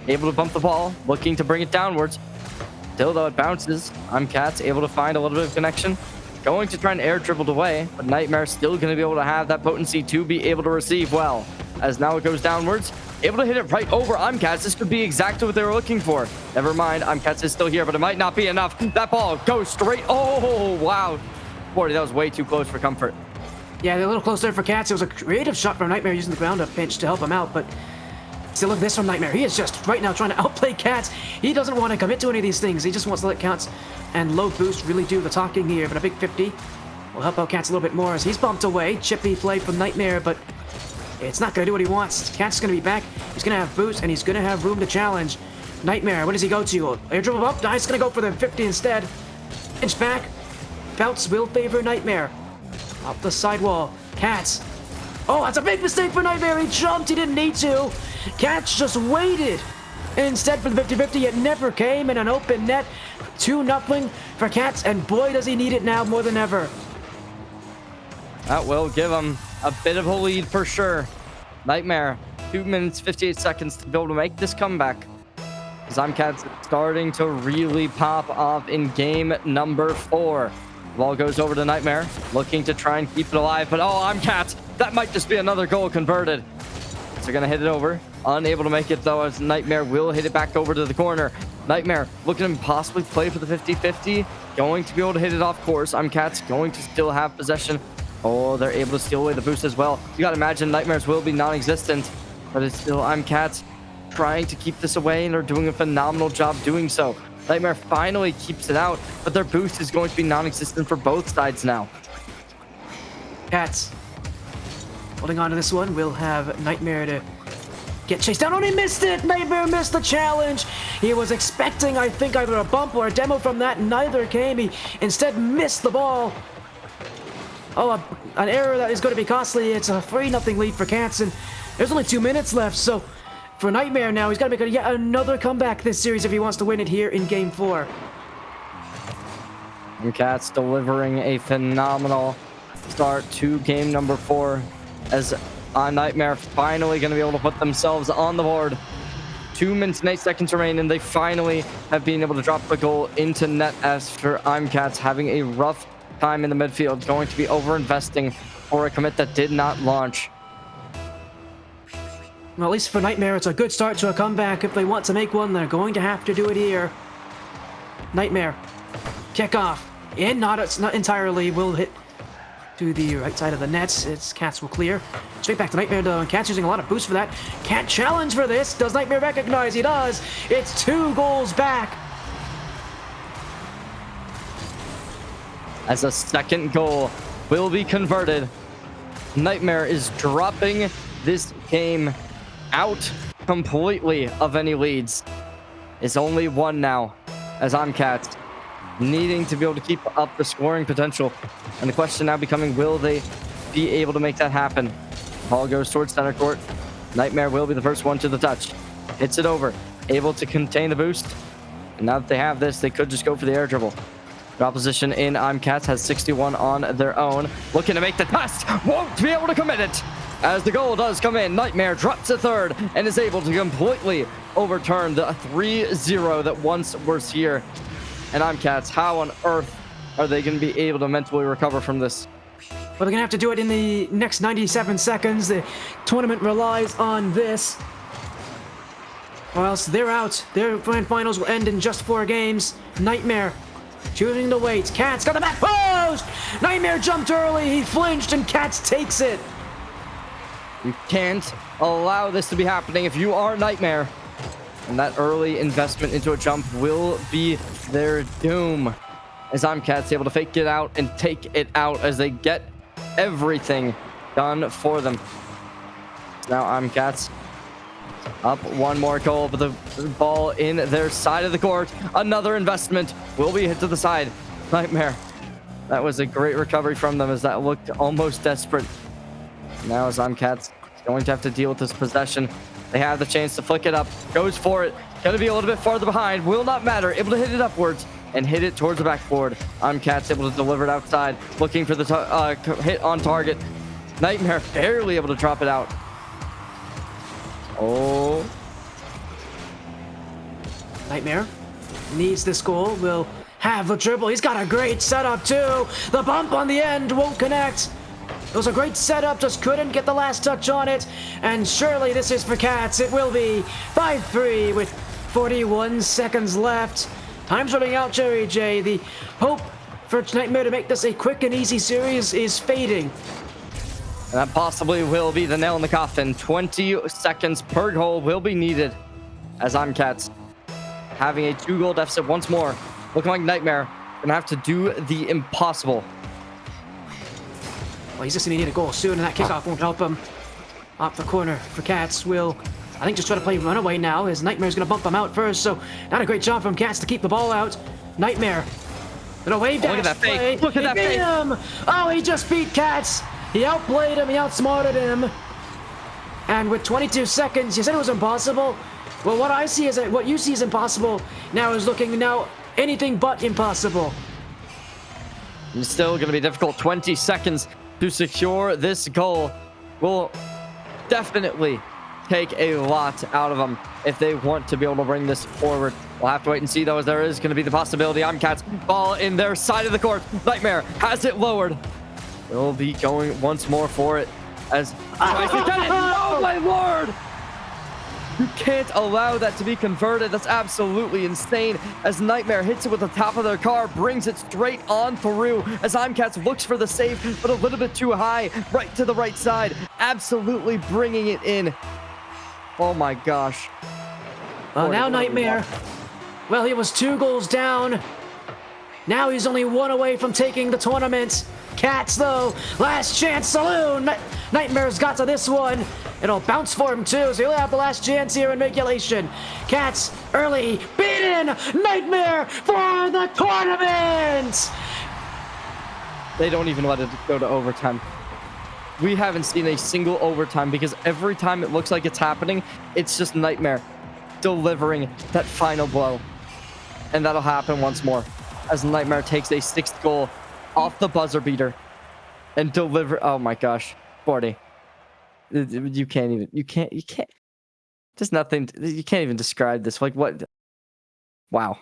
Able to bump the ball, looking to bring it downwards. Still, though, it bounces. Cats able to find a little bit of connection. Going to try and air dribbled away, but Nightmare still going to be able to have that potency to be able to receive well. As now it goes downwards, able to hit it right over Cats. This could be exactly what they were looking for. Never mind, Cats is still here, but it might not be enough. That ball goes straight. Oh, wow. 40, that was way too close for comfort. Yeah, they're a little close there for Cats. It was a creative shot from Nightmare using the ground up pinch to help him out, but still, look at this from Nightmare. He is just right now trying to outplay Cats. He doesn't want to commit to any of these things. He just wants to let Cats and low boost really do the talking here, but a big 50 will help out Cats a little bit more as he's bumped away. Chippy play from Nightmare, but it's not going to do what he wants. Cats is going to be back. He's going to have boost, and he's going to have room to challenge. Nightmare, what does he go to? Air dribble up? Nice, going to go for the 50 instead. Inch back. Bounce will favor Nightmare. Off the sidewall. Cats. Oh, that's a big mistake for Nightmare. He jumped. He didn't need to. Cats just waited. Instead for the 50-50, it never came in an open net. 2-0 for Cats, and boy, does he need it now more than ever. That will give him a bit of a lead for sure. Nightmare, 2 minutes, 58 seconds to be able to make this comeback. As Cats starting to really pop off in game number 4. Ball goes over to Nightmare, looking to try and keep it alive, but oh, Cats, that might just be another goal converted. So they're gonna hit it over. Unable to make it though, as Nightmare will hit it back over to the corner. Nightmare looking to possibly play for the 50-50. Going to be able to hit it off course. Cats going to still have possession. Oh, they're able to steal away the boost as well. You gotta imagine Nightmares will be non-existent, but it's still Cats trying to keep this away, and they're doing a phenomenal job doing so. Nightmare finally keeps it out, but their boost is going to be non-existent for both sides now. Cats holding on to this one. We'll have Nightmare to get chased down. Oh, he missed it! Nightmare missed the challenge. He was expecting, I think, either a bump or a demo from that. Neither came. He instead missed the ball. Oh, an error that is going to be costly. It's a 3-0 lead for Cats, and there's only 2 minutes left. So for Nightmare now, he's got to make yet another comeback this series if he wants to win it here in Game 4. Cats delivering a phenomenal start to game number 4, as Nightmare finally going to be able to put themselves on the board. 2 minutes and 8 seconds remain, and they finally have been able to drop the goal into net after Cats having a rough time in the midfield, going to be over-investing for a commit that did not launch. Well, at least for Nightmare, it's a good start to a comeback. If they want to make one, they're going to have to do it here. Nightmare, kick off, and not entirely. Will hit to the right side of the nets. Its Cats will clear. Straight back to Nightmare, though, and Cats using a lot of boost for that. Cat challenge for this. Does Nightmare recognize? He does. It's 2 goals back. As a second goal will be converted, Nightmare is dropping this game out completely of any leads. It's only 1 now, as Cats needing to be able to keep up the scoring potential. And the question now becoming, will they be able to make that happen? Ball goes towards center court. Nightmare will be the first one to the touch. Hits it over, able to contain the boost. And now that they have this, they could just go for the air dribble. The opposition in Cats has 61 on their own. Looking to make the pass. Won't be able to commit it. As the goal does come in, Nightmare drops a third and is able to completely overturn the 3-0 that once was here. And Cats, how on earth are they going to be able to mentally recover from this? Well, they're going to have to do it in the next 97 seconds. The tournament relies on this, or else they're out. Their grand finals will end in just 4 games. Nightmare choosing to wait. Cats got the back post! Nightmare jumped early. He flinched, and Cats takes it. You can't allow this to be happening if you are Nightmare. And that early investment into a jump will be their doom. As Cats able to fake it out and take it out as they get everything done for them. Now Cats Up one more goal, but the ball in their side of the court. Another investment will be hit to the side. Nightmare. That was a great recovery from them as that looked almost desperate. Now Zomcat's going to have to deal with this possession. They have the chance to flick it up. Goes for it. Going to be a little bit farther behind. Will not matter. Able to hit it upwards and hit it towards the backboard. Zomcat's able to deliver it outside. Looking for the hit on target. Nightmare barely able to drop it out. Oh. Nightmare needs this goal. Will have the dribble. He's got a great setup too. The bump on the end won't connect. It was a great setup, just couldn't get the last touch on it. And surely this is for Cats. It will be 5-3 with 41 seconds left. Time's running out, CherryJ. The hope for Nightmare to make this a quick and easy series is fading. That possibly will be the nail in the coffin. 20 seconds per goal will be needed as Cats having a 2-goal deficit once more. Looking like Nightmare gonna have to do the impossible. Well, he's just gonna need a goal soon, and that kickoff won't help him. Off the corner for Cats. Will, I think, just try to play runaway now, as Nightmare's gonna bump him out first, so not a great job from Cats to keep the ball out. Nightmare gonna wave dash. Look at that play. fake. Look at that fake. Him. Oh, he just beat Cats. He outplayed him, he outsmarted him. And with 22 seconds, you said it was impossible? Well, what I see is that what you see is impossible now is looking now anything but impossible. It's still going to be difficult. 20 seconds to secure this goal will definitely take a lot out of them if they want to be able to bring this forward. We'll have to wait and see, though, as there is going to be the possibility. Cats ball in their side of the court. Nightmare has it lowered. They'll be going once more for it as tries to get it. Oh, my lord! You can't allow that to be converted. That's absolutely insane. As Nightmare hits it with the top of their car, brings it straight on through. As Cats looks for the save, but a little bit too high, right to the right side. Absolutely bringing it in. Oh my gosh. Well, now Nightmare. Well, he was 2 goals down. Now he's only 1 away from taking the tournament. Cats, though, last chance saloon. Nightmare's got to this one. It'll bounce for him, too, so he'll have the last chance here in regulation. Cats, early, beaten. Nightmare for the tournament. They don't even let it go to overtime. We haven't seen a single overtime because every time it looks like it's happening, it's just Nightmare delivering that final blow. And that'll happen once more as Nightmare takes a 6th goal off the buzzer beater and deliver. Oh my gosh, 40. You can't. There's nothing. You can't even describe this. Like what? Wow.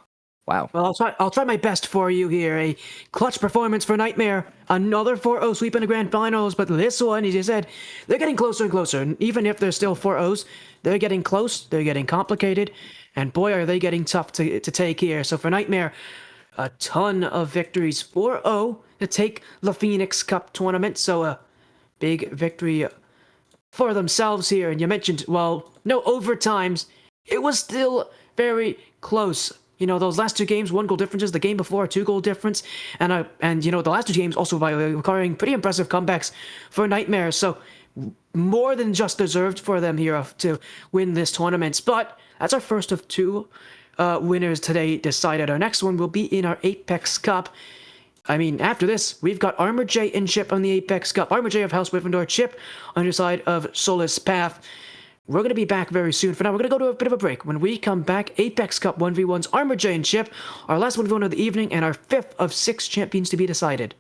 Well, I'll try my best for you here. A clutch performance for Nightmare. Another 4-0 sweep in the grand finals, but this one, as you said, they're getting closer and closer. And even if they're still 4-0s, they're getting close. They're getting complicated, and boy, are they getting tough to take here. So for Nightmare, a ton of victories. 4-0 to take the Phoenix Cup tournament. So a big victory for themselves here. And you mentioned, well, no overtimes. It was still very close. You know, those last 2 games, 1-goal differences. The game before, a 2-goal difference. And you know, the last 2 games also by requiring pretty impressive comebacks for Nightmare. So more than just deserved for them here to win this tournament. But that's our first of 2 winners today decided. Our next one will be in our Apex Cup. I mean, after this, we've got CherryJ and Chip on the Apex Cup. CherryJ of House Gryffindor, Chip on your side of Solace Path. We're going to be back very soon. For now, we're going to go to a bit of a break. When we come back, Apex Cup 1v1s, CherryJ and Chip, our last 1v1 of the evening, and our 5th of 6 champions to be decided.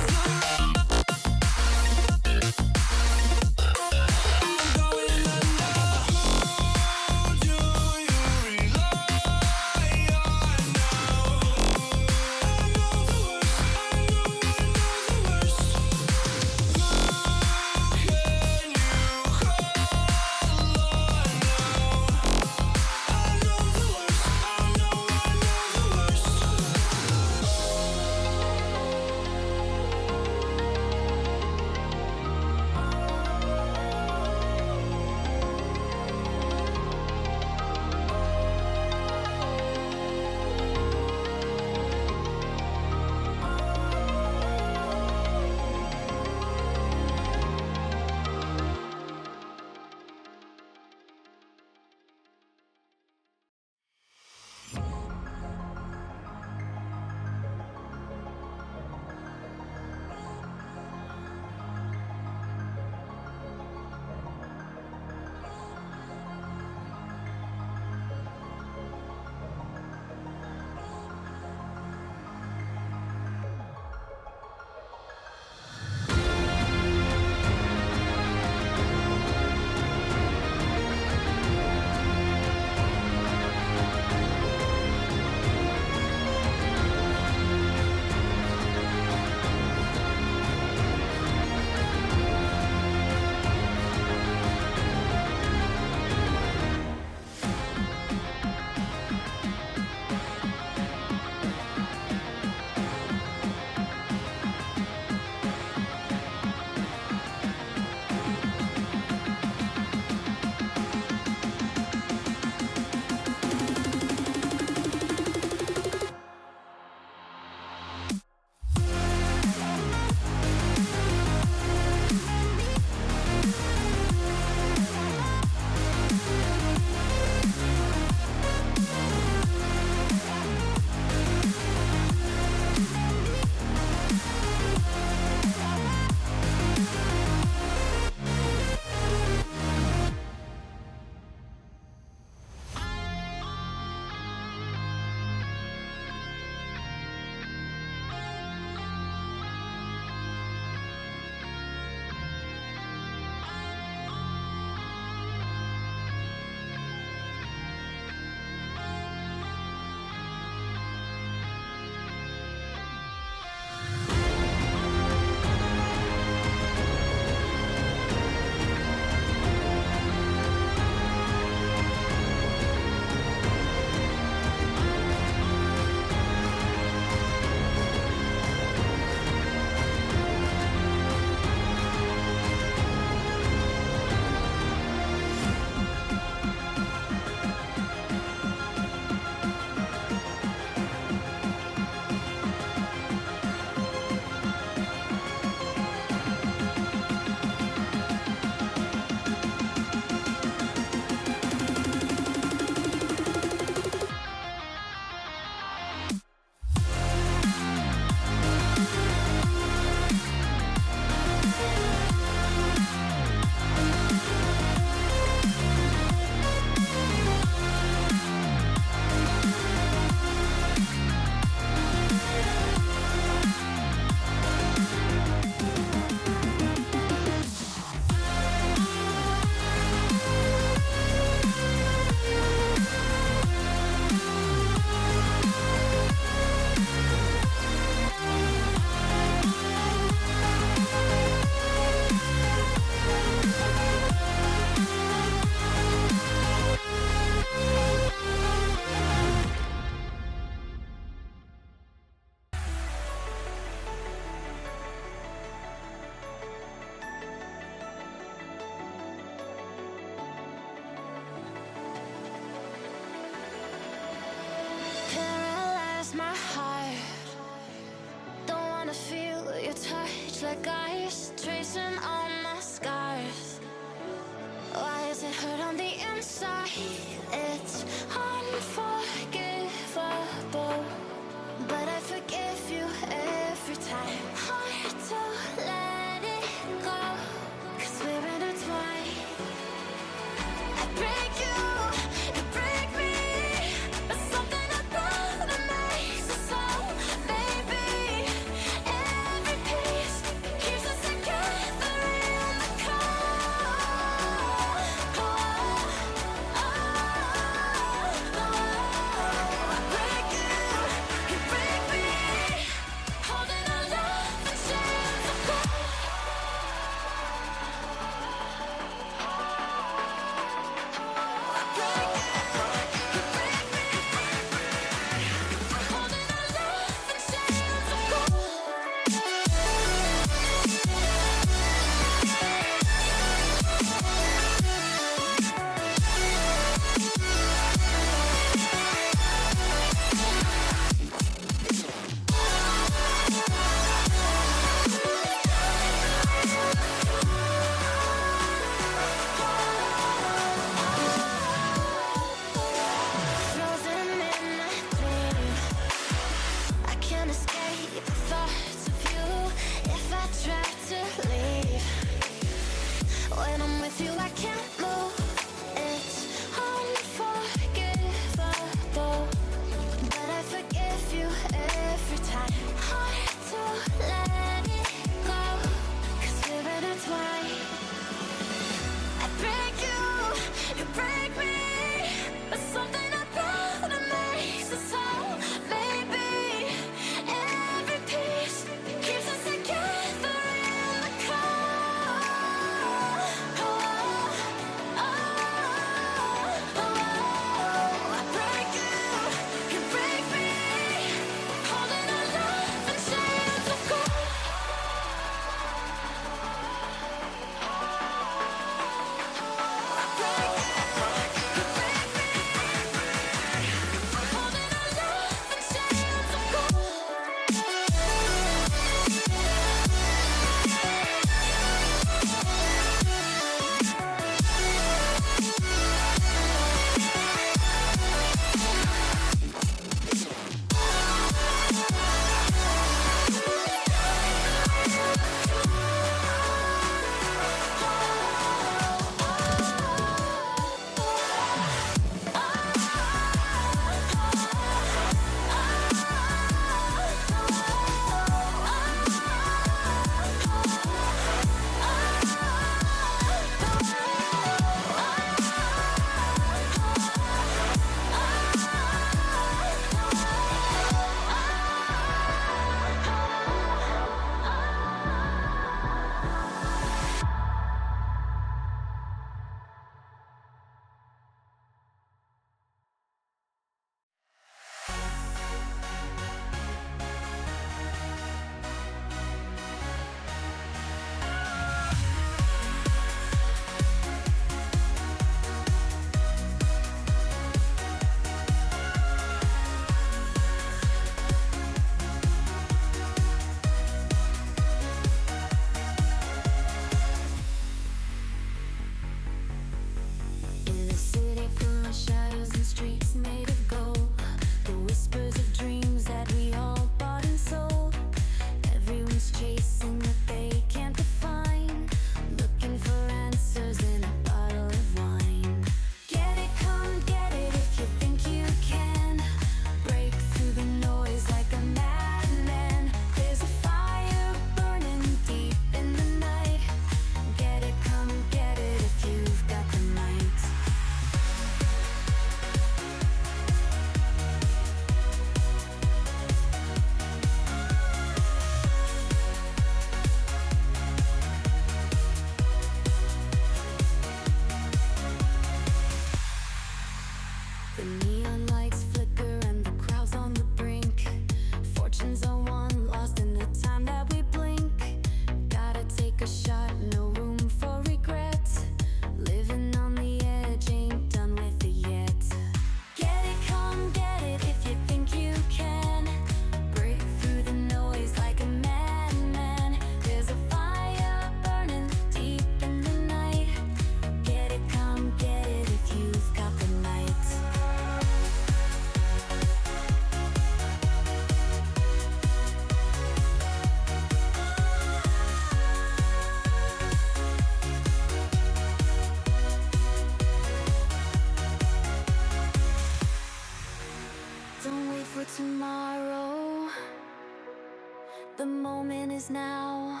is now.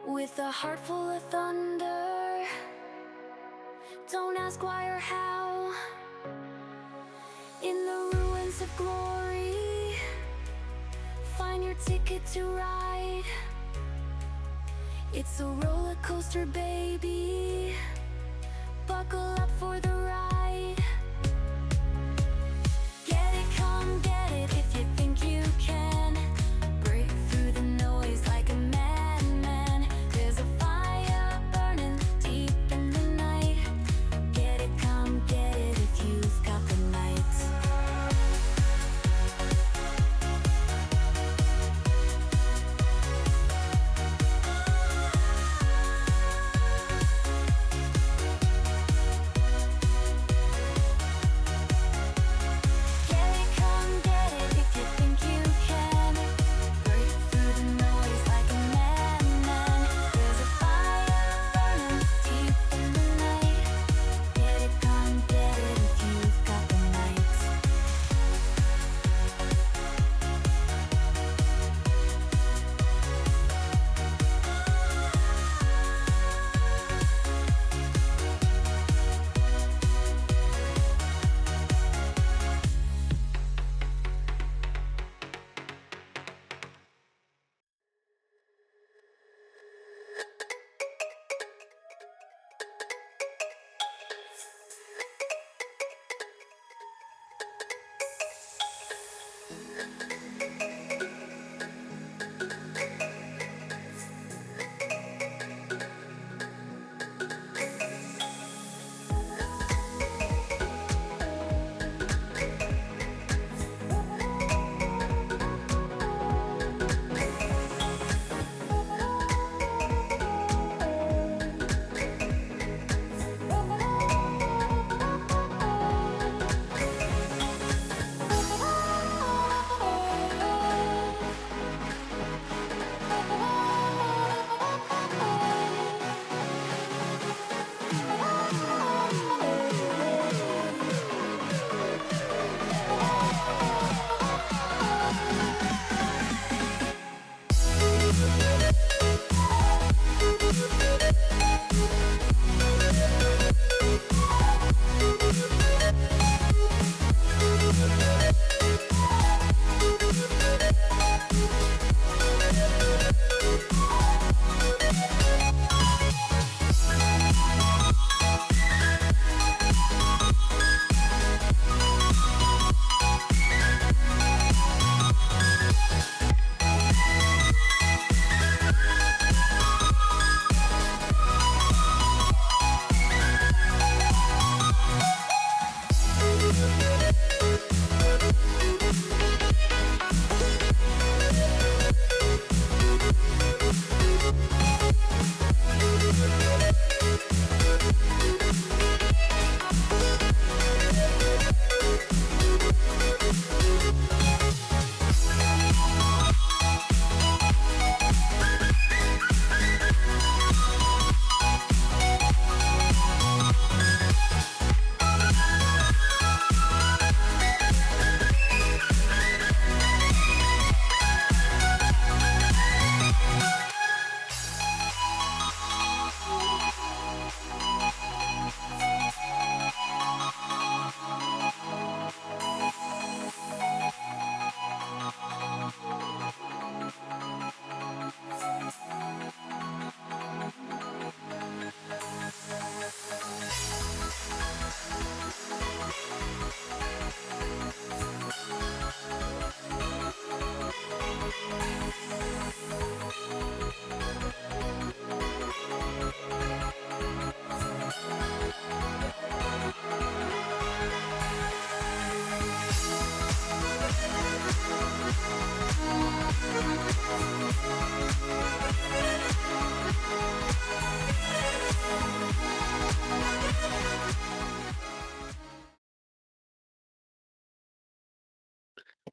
With a heart full of thunder, don't ask why or how. In the ruins of glory, find your ticket to ride. It's a roller coaster, baby. Buckle up for the ride. Get it, come get it if you think you can. Break through the noise like a madman. There's a fire burning deep in the night. Get it, come get it if you've got the night. Get it, come get it if you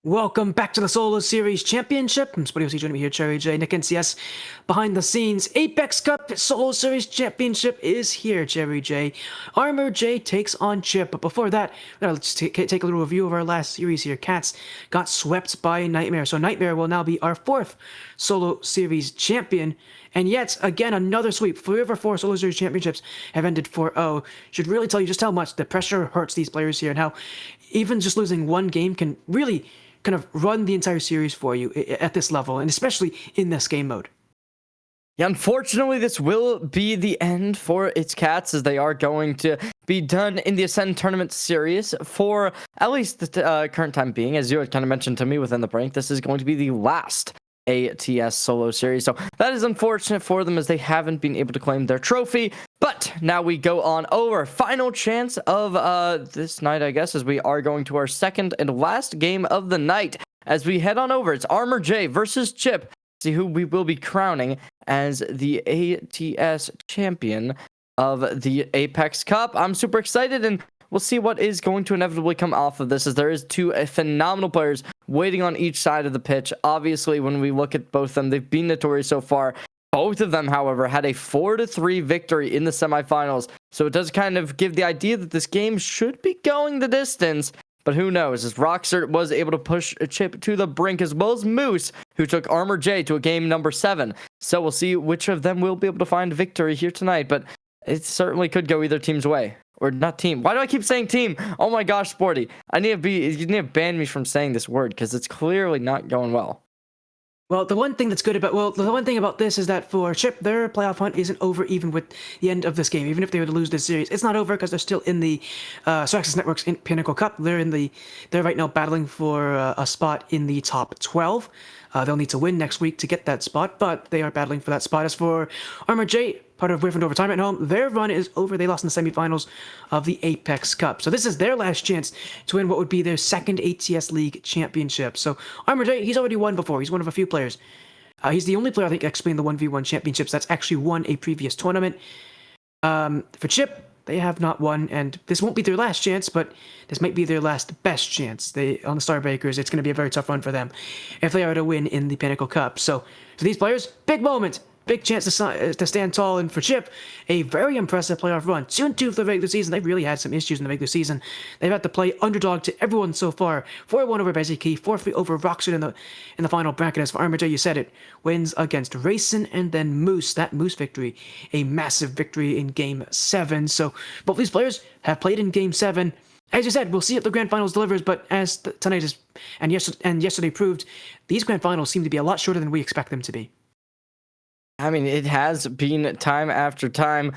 Welcome back to the Solo Series Championship. I'm Spuddy, joining me here, CherryJ, Nick NCS. Behind the scenes, Apex Cup Solo Series Championship is here, CherryJ. ArmorJ takes on Chip. But before that, let's take a little review of our last series here. Cats got swept by Nightmare. So Nightmare will now be our 4th Solo Series champion. And yet, again, another sweep. 3 of our 4 Solo Series championships have ended 4-0. Should really tell you just how much the pressure hurts these players here and how even just losing one game can really kind of run the entire series for you at this level, and especially in this game mode. Yeah, unfortunately, this will be the end for its Cats, as they are going to be done in the Ascend Tournament series for at least the current time being. As you had kind of mentioned to me within the break, this is going to be the last ATS solo series, so that is unfortunate for them, as they haven't been able to claim their trophy. But now we go on over. Final chance of this night, I guess, as we are going to our second and last game of the night. As we head on over, it's ArmorJ versus Chip. See who we will be crowning as the ATS champion of the Apex Cup. I'm super excited, and we'll see what is going to inevitably come off of this, as there is 2 phenomenal players waiting on each side of the pitch. Obviously, when we look at both of them, they've been notorious so far. Both of them, however, had a 4-3 victory in the semifinals, so it does kind of give the idea that this game should be going the distance. But who knows, as Roxer was able to push Chip to the brink, as well as Moose, who took ArmorJ to a game number 7. So we'll see which of them will be able to find victory here tonight, but it certainly could go either team's way. Or not team. Why do I keep saying team? Oh my gosh, Sporty. You need to ban me from saying this word, because it's clearly not going well. Well, the one thing about this is that for Chip, their playoff hunt isn't over even with the end of this game. Even if they were to lose this series, it's not over, because they're still in the Access Networks Pinnacle Cup. They're right now battling for a spot in the top 12. They'll need to win next week to get that spot, but they are battling for that spot. As for ArmorJ, part of Gryffindor Retirement Home, their run is over. They lost in the semifinals of the Apex Cup. So this is their last chance to win what would be their second ATS League championship. So ArmorJ, he's already won before. He's one of a few players. He's the only player, I think, explained the 1v1 championships that's actually won a previous tournament. For Chip, they have not won, and this won't be their last chance, but this might be their last best chance. On the Starbreakers, it's going to be a very tough run for them if they are to win in the Pinnacle Cup. So for these players, big moment. Big chance to stand tall, and for Chip, a very impressive playoff run. 2-2 for the regular season. They've really had some issues in the regular season. They've had to play underdog to everyone so far. 4-1 over Bezzy, 4-3 over Roxer in the final bracket. As for ArmorJ, you said it, wins against Racing and then Moose. That Moose victory, a massive victory in Game 7. So both these players have played in Game 7. As you said, we'll see if the Grand Finals delivers, but as tonight is and yesterday proved, these Grand Finals seem to be a lot shorter than we expect them to be. I mean, it has been time after time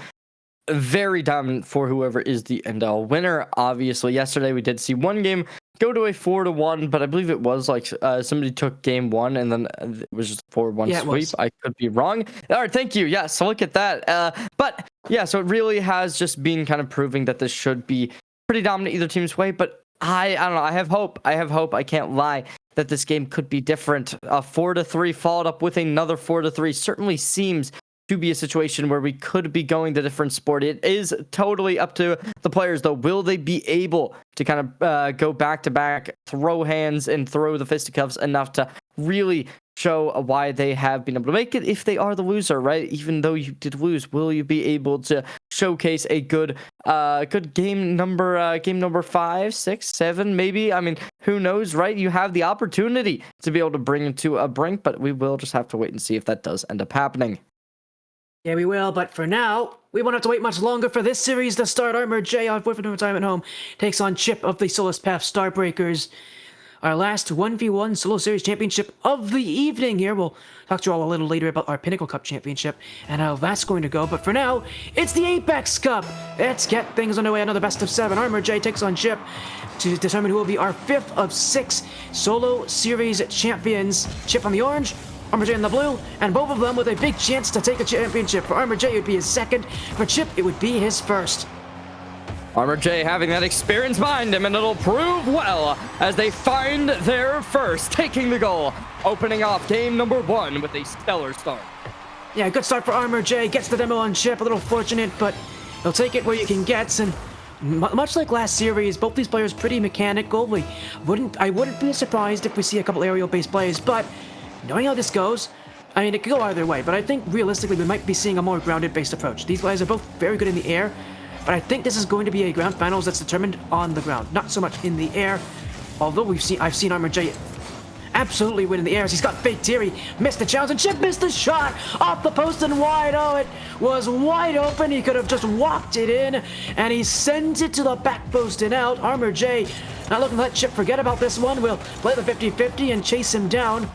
very dominant for whoever is the end-all winner. Obviously, yesterday we did see one game go to a 4-1, but I believe it was like somebody took game 1 and then it was just a 4-1 sweep. I could be wrong. All right, thank you. Yeah, so look at that. But yeah, so it really has just been kind of proving that this should be pretty dominant either team's way. But I don't know. I have hope. I can't lie that this game could be different. A 4-3 followed up with another 4-3 certainly seems to be a situation where we could be going the different sport. It is totally up to the players, though. Will they be able to kind of go back to back, throw hands, and throw the fisticuffs enough to really show why they have been able to make it if they are the loser, right? Even though you did lose, will you be able to showcase a good game number 5, 6, 7, maybe? I mean, who knows, right? You have the opportunity to be able to bring it to a brink, but we will just have to wait and see if that does end up happening. Yeah, we will, but for now, we won't have to wait much longer for this series to start. ArmorJ of Gryffindor Retirement Home takes on Chip of the Solus Path Starbreakers. Our last 1v1 Solo Series Championship of the evening here. We'll talk to you all a little later about our Pinnacle Cup Championship and how that's going to go. But for now, it's the Apex Cup. Let's get things underway. Another best of 7. ArmorJ takes on Chip to determine who will be our 5th of 6 Solo Series champions. Chip on the orange, ArmorJ in the blue, and both of them with a big chance to take a championship. For ArmorJ, it would be his second. For Chip, it would be his first. ArmorJ having that experience behind him, and it'll prove well as they find their first, taking the goal, opening off game number 1 with a stellar start. Yeah, good start for ArmorJ. Gets the demo on Chip. A little fortunate, but he'll take it where you can get. And much like last series, both these players pretty mechanical. I wouldn't be surprised if we see a couple aerial-based plays, but knowing how this goes, I mean, it could go either way, but I think realistically we might be seeing a more grounded-based approach. These guys are both very good in the air, but I think this is going to be a ground finals that's determined on the ground, not so much in the air. Although I've seen CherryJ absolutely win in the air as he's got fake Terry, missed the challenge, and Chip missed the shot off the post and wide. Oh, it was wide open. He could have just walked it in, and he sends it to the back post and out. CherryJ not looking to let Chip forget about this one. Will play the 50-50 and chase him down.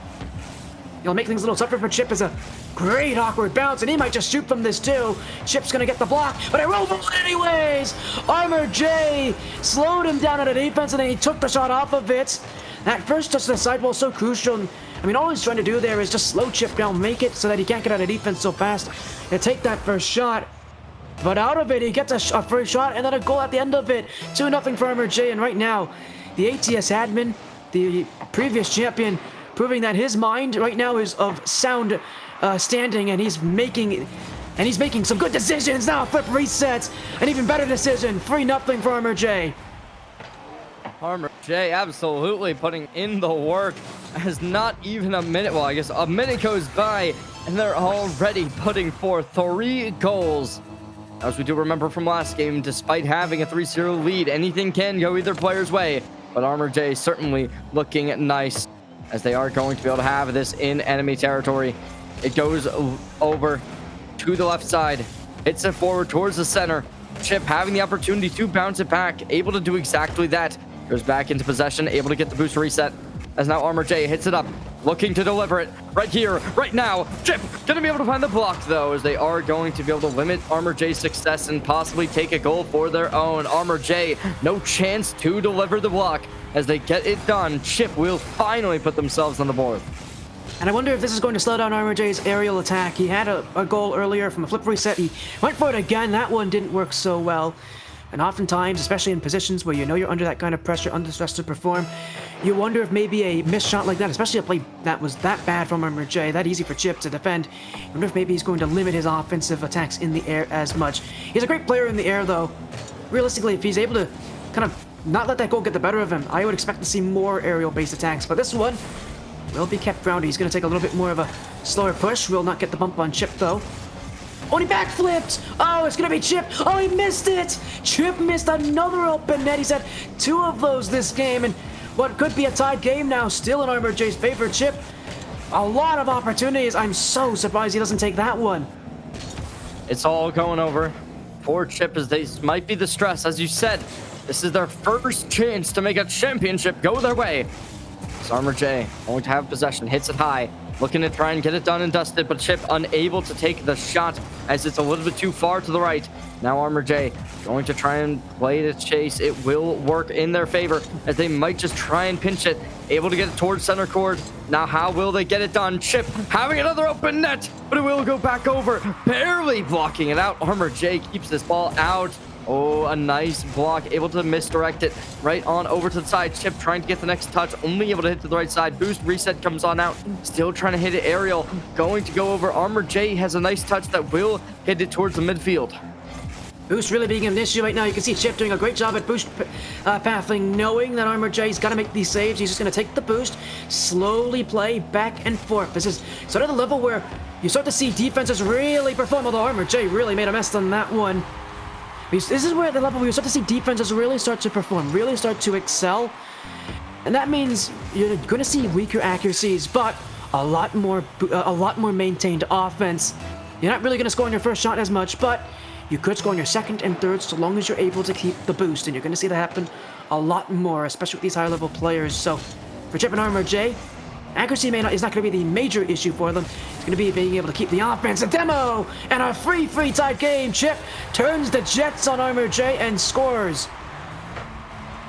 He'll make things a little tougher for Chip as a great awkward bounce, and he might just shoot from this too. Chip's gonna get the block, but it rolls anyways. CherryJ slowed him down on a defense, and then he took the shot off of it. That first touch to the sidewall so crucial. I mean, all he's trying to do there is just slow Chip down, make it so that he can't get out of defense so fast and take that first shot. But out of it, he gets a first shot and then a goal at the end of it. 2-0 for CherryJ, and right now, the ATS admin, the previous champion, proving that his mind right now is of sound standing, and he's making some good decisions now. Flip resets, an even better decision. 3-0 for CherryJ. CherryJ absolutely putting in the work, as not even a minute, well, I guess a minute goes by, and they're already putting forth 3 goals. As we do remember from last game, despite having a 3-0 lead, anything can go either player's way, but CherryJ certainly looking nice, as they are going to be able to have this in enemy territory. It goes over to the left side, hits it forward towards the center. Chip having the opportunity to bounce it back, able to do exactly that. Goes back into possession, able to get the boost reset, as now CherryJ hits it up, looking to deliver it right here, right now. Chip gonna be able to find the block, though, as they are going to be able to limit CherryJ's success and possibly take a goal for their own. CherryJ, no chance to deliver the block. As they get it done, Chip will finally put themselves on the board. And I wonder if this is going to slow down CherryJ's aerial attack. He had a goal earlier from a flip reset. He went for it again. That one didn't work so well. And oftentimes, especially in positions where you know you're under that kind of pressure, under stress to perform, you wonder if maybe a missed shot like that, especially a play that was that bad from CherryJ, that easy for Chip to defend, I wonder if maybe he's going to limit his offensive attacks in the air as much. He's a great player in the air, though. Realistically, if he's able to kind of not let that goal get the better of him, I would expect to see more aerial-based attacks. But this one will be kept grounded. He's going to take a little bit more of a slower push. Will not get the bump on Chip, though. Oh, and he backflipped! Oh, it's gonna be Chip! Oh, he missed it! Chip missed another open net. He's had 2 of those this game, and what could be a tied game now, still in CherryJ's favor. Chip, a lot of opportunities. I'm so surprised he doesn't take that one. It's all going over for Chip, as they might be the stress. As you said, this is their first chance to make a championship go their way. So CherryJ going to have possession, hits it high, looking to try and get it done and dusted, but Chip unable to take the shot as it's a little bit too far to the right. Now CherryJ going to try and play the chase. It will work in their favor, as they might just try and pinch it. Able to get it towards center court. Now how will they get it done? Chip having another open net, but it will go back over, barely blocking it out. CherryJ keeps this ball out. Oh, a nice block, able to misdirect it right on over to the side. Chip trying to get the next touch, only able to hit to the right side. Boost reset comes on out, still trying to hit it aerial, going to go over. CherryJ has a nice touch that will hit it towards the midfield. Boost really being an issue right now. You can see Chip doing a great job at boost pathing, knowing that CherryJ's got to make these saves. He's just going to take the boost, slowly play back and forth. This is sort of the level where you start to see defenses really perform, although CherryJ really made a mess on that one. This is where the level where you start to see defenses really start to perform, really start to excel. And that means you're going to see weaker accuracies, but a lot more maintained offense. You're not really going to score on your first shot as much, but you could score on your second and third so long as you're able to keep the boost. And you're going to see that happen a lot more, especially with these higher level players. So for Chip and CherryJ, accuracy is not going to be the major issue for them. It's going to be being able to keep the offense. A demo and a free tied game. Chip turns the Jets on CherryJ and scores.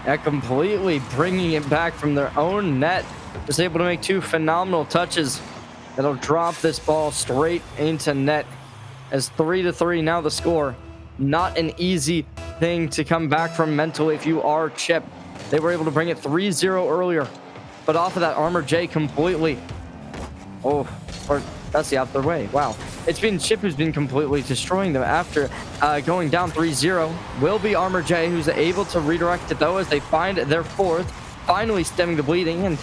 Yeah, completely bringing it back from their own net. Just able to make 2 phenomenal touches that'll drop this ball straight into net. As 3-3 now the score. Not an easy thing to come back from mentally if you are Chip. They were able to bring it 3-0 earlier. But off of that, CherryJ completely, That's the out their way. Wow. It's been Chip who's been completely destroying them after going down 3-0. Will be CherryJ who's able to redirect it though as they find their fourth, finally stemming the bleeding and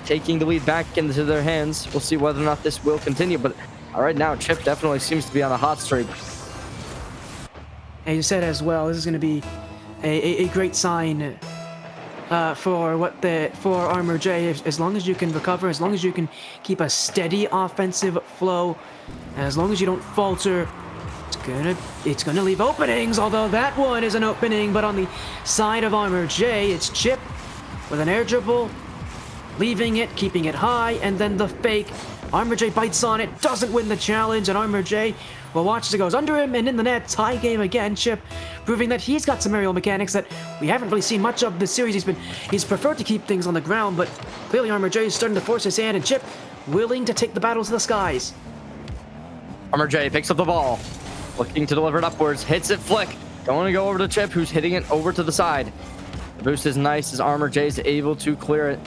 taking the lead back into their hands. We'll see whether or not this will continue, but right now Chip definitely seems to be on a hot streak. And you said as well, this is going to be a great sign for CherryJ. As long as you can recover, as long as you can keep a steady offensive flow, and as long as you don't falter, it's gonna leave openings. Although that one is an opening, but on the side of CherryJ, it's Chip with an air dribble, leaving it, keeping it high, and then the fake. CherryJ bites on it, doesn't win the challenge, and CherryJ, well, watch as it goes under him and in the net. Tie game again. Chip proving that he's got some aerial mechanics that we haven't really seen much of this series. He's preferred to keep things on the ground, but clearly CherryJ is starting to force his hand, and Chip willing to take the battle to the skies. CherryJ picks up the ball, looking to deliver it upwards, hits it flick, going to go over to Chip who's hitting it over to the side. The boost is nice as CherryJ is able to clear it.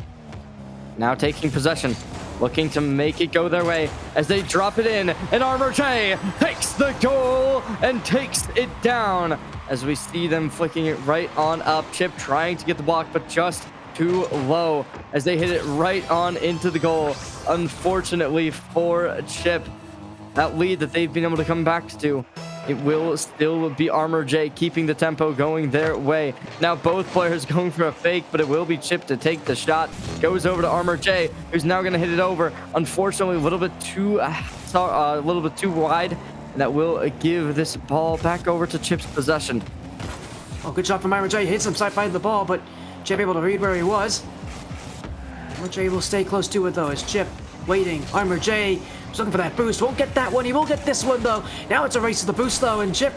Now taking possession, looking to make it go their way as they drop it in, and CherryJ takes the goal and takes it down as we see them flicking it right on up. Chip trying to get the block, but just too low as they hit it right on into the goal. Unfortunately for Chip, that lead that they've been able to come back to, it will still be CherryJ keeping the tempo going their way. Now both players going for a fake, but it will be Chip to take the shot. Goes over to CherryJ, who's now going to hit it over. Unfortunately, a little bit too wide, and that will give this ball back over to Chip's possession. Oh, good shot from CherryJ. Hits him side by the ball, but Chip able to read where he was. CherryJ will stay close to it though as Chip waiting. CherryJ is looking for that boost. Won't get that one. He will get this one though. Now it's a race to the boost though, and Chip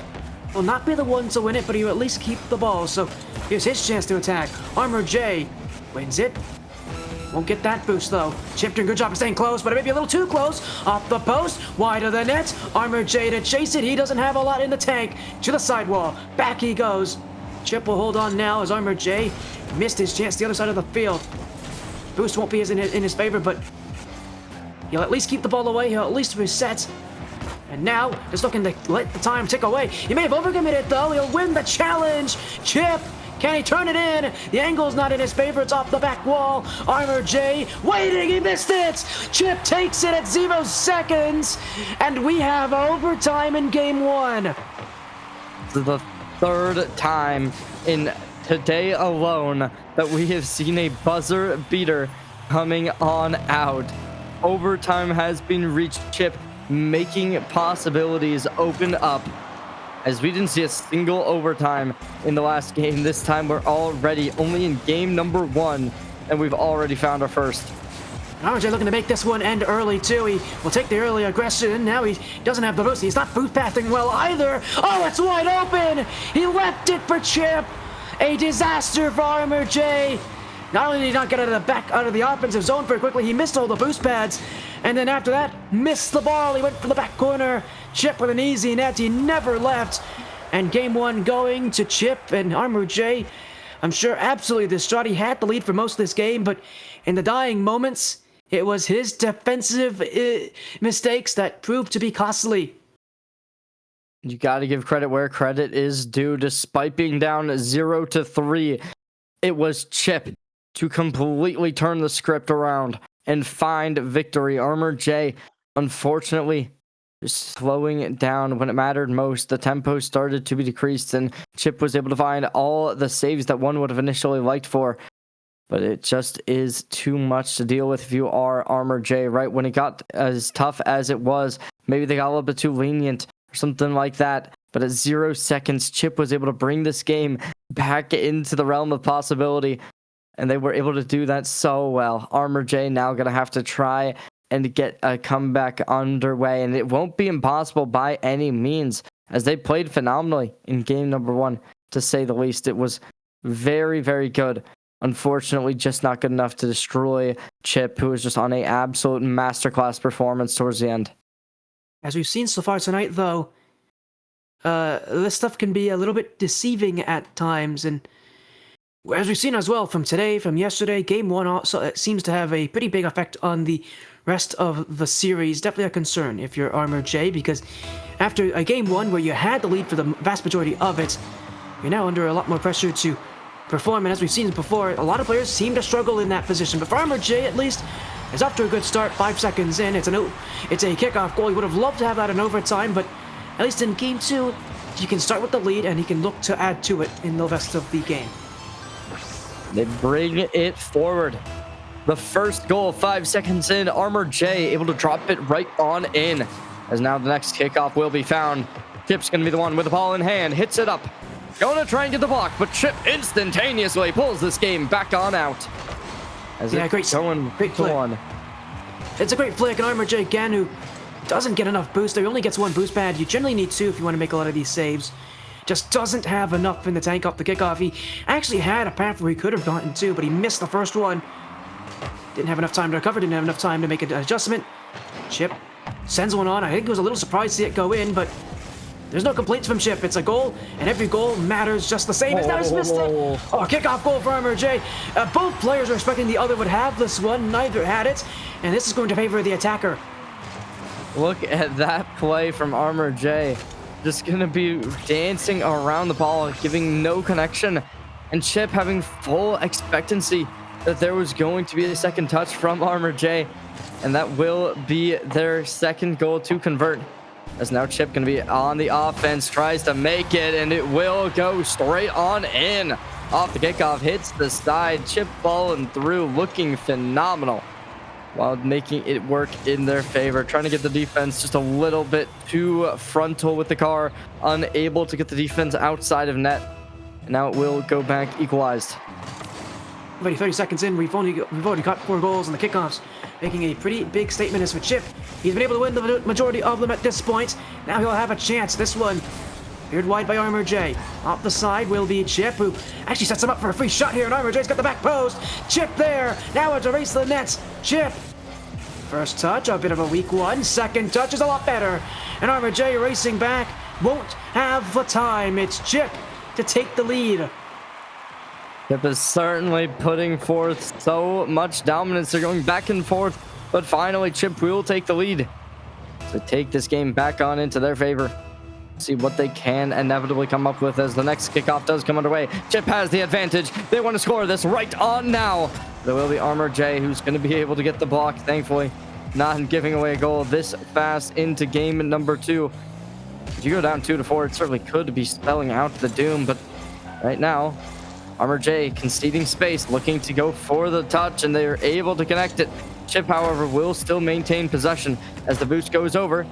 will not be the one to win it, but he will at least keep the ball. So here's his chance to attack. CherryJ wins it. Won't get that boost though. Chip doing a good job of staying close, but it may be a little too close. Off the post, wide of the net. CherryJ to chase it. He doesn't have a lot in the tank. To the sidewall. Back he goes. Chip will hold on now as CherryJ missed his chance the other side of the field. Boost won't be in his favor, but he'll at least keep the ball away. He'll at least reset. And now, just looking to let the time tick away. He may have overcommitted though. He'll win the challenge. Chip, can he turn it in? The angle's not in his favor. It's off the back wall. CherryJ waiting. He missed it. Chip takes it at 0 seconds. And we have overtime in game one. This is the third time in today alone that we have seen a buzzer beater coming on out. Overtime has been reached. Chip making possibilities open up as we didn't see a single overtime in the last game. This time we're already only in game number 1 and we've already found our first. CherryJ looking to make this one end early too. He will take the early aggression. Now he doesn't have the boost. He's not boot pathing well either. Oh, it's wide open. He left it for Chip. A disaster for CherryJ. Not only did he not get out of the offensive zone very quickly, he missed all the boost pads. And then after that, missed the ball. He went for the back corner. Chip with an easy net. He never left. And game 1 going to Chip, and CherryJ, I'm sure absolutely distraught. He had the lead for most of this game, but in the dying moments, it was his defensive mistakes that proved to be costly. You got to give credit where credit is due. Despite being down 0-3, it was Chip to completely turn the script around and find victory. CherryJ, unfortunately, slowing it down when it mattered most. The tempo started to be decreased, and Chip was able to find all the saves that one would have initially liked for. But it just is too much to deal with if you are CherryJ, right? When it got as tough as it was, maybe they got a little bit too lenient or something like that. But at 0 seconds, Chip was able to bring this game back into the realm of possibility. And they were able to do that so well. CherryJ now going to have to try and get a comeback underway. And it won't be impossible by any means, as they played phenomenally in game number 1, to say the least. It was very, very good. Unfortunately, just not good enough to destroy Chip, who was just on an absolute masterclass performance towards the end. As we've seen so far tonight, though, this stuff can be a little bit deceiving at times. And as we've seen as well from today, from yesterday, game 1 also seems to have a pretty big effect on the rest of the series, definitely a concern if you're Armor J, because after a game one where you had the lead for the vast majority of it, you're now under a lot more pressure to perform, and as we've seen before, a lot of players seem to struggle in that position, but for Armor J at least, is off to a good start. 5 seconds in, it's a kickoff goal. He would have loved to have that in overtime, but at least in game 2, he can start with the lead and he can look to add to it in the rest of the game. They bring it forward. The first goal, 5 seconds in, Armor J able to drop it right on in. As now the next kickoff will be found. Chip's going to be the one with the ball in hand, hits it up. Going to try and get the block, but Chip instantaneously pulls this game back on out. As Yeah, great flick. On. It's a great flick, and Armor J again, who doesn't get enough boost. He only gets 1 boost pad. You generally need 2 if you want to make a lot of these saves. Just doesn't have enough in the tank off the kickoff. He actually had a path where he could have gotten 2, but he missed the first one. Didn't have enough time to recover, didn't have enough time to make an adjustment. Chip sends one on. I think he was a little surprised to see it go in, but there's no complaints from Chip. It's a goal, and every goal matters just the same. He's now just missed it. Oh, kickoff goal for Armor J. Both players were expecting the other would have this one. Neither had it, and this is going to favor the attacker. Look at that play from Armor J. Just going to be dancing around the ball, giving no connection. And Chip having full expectancy that there was going to be a second touch from Armor J. And that will be their second goal to convert. As now Chip going to be on the offense, tries to make it, and it will go straight on in. Off the kickoff, hits the side. Chip falling through, looking phenomenal, while making it work in their favor. Trying to get the defense just a little bit too frontal with the car. Unable to get the defense outside of net. And now it will go back equalized. Already 30 seconds in, we've already got 4 goals on the kickoffs, making a pretty big statement as for Chip. He's been able to win the majority of them at this point. Now he'll have a chance. This one cleared wide by Armor J. Off the side will be Chip, who actually sets him up for a free shot here, and Armor J's got the back post. Chip there. Now it's a race to the nets. Chip. First touch, a bit of a weak one. Second touch is a lot better. And Armor J racing back. Won't have the time. It's Chip to take the lead. Chip is certainly putting forth so much dominance. They're going back and forth, but finally Chip will take the lead to take this game back on into their favor. See what they can inevitably come up with as the next kickoff does come underway. Chip has the advantage. They want to score this right on now. There will be Armor J who's going to be able to get the block, thankfully. Not giving away a goal this fast into game number 2. If you go down 2-4, it certainly could be spelling out the doom, but right now, Armor J conceding space, looking to go for the touch, and they are able to connect it. Chip, however, will still maintain possession as the boost goes over.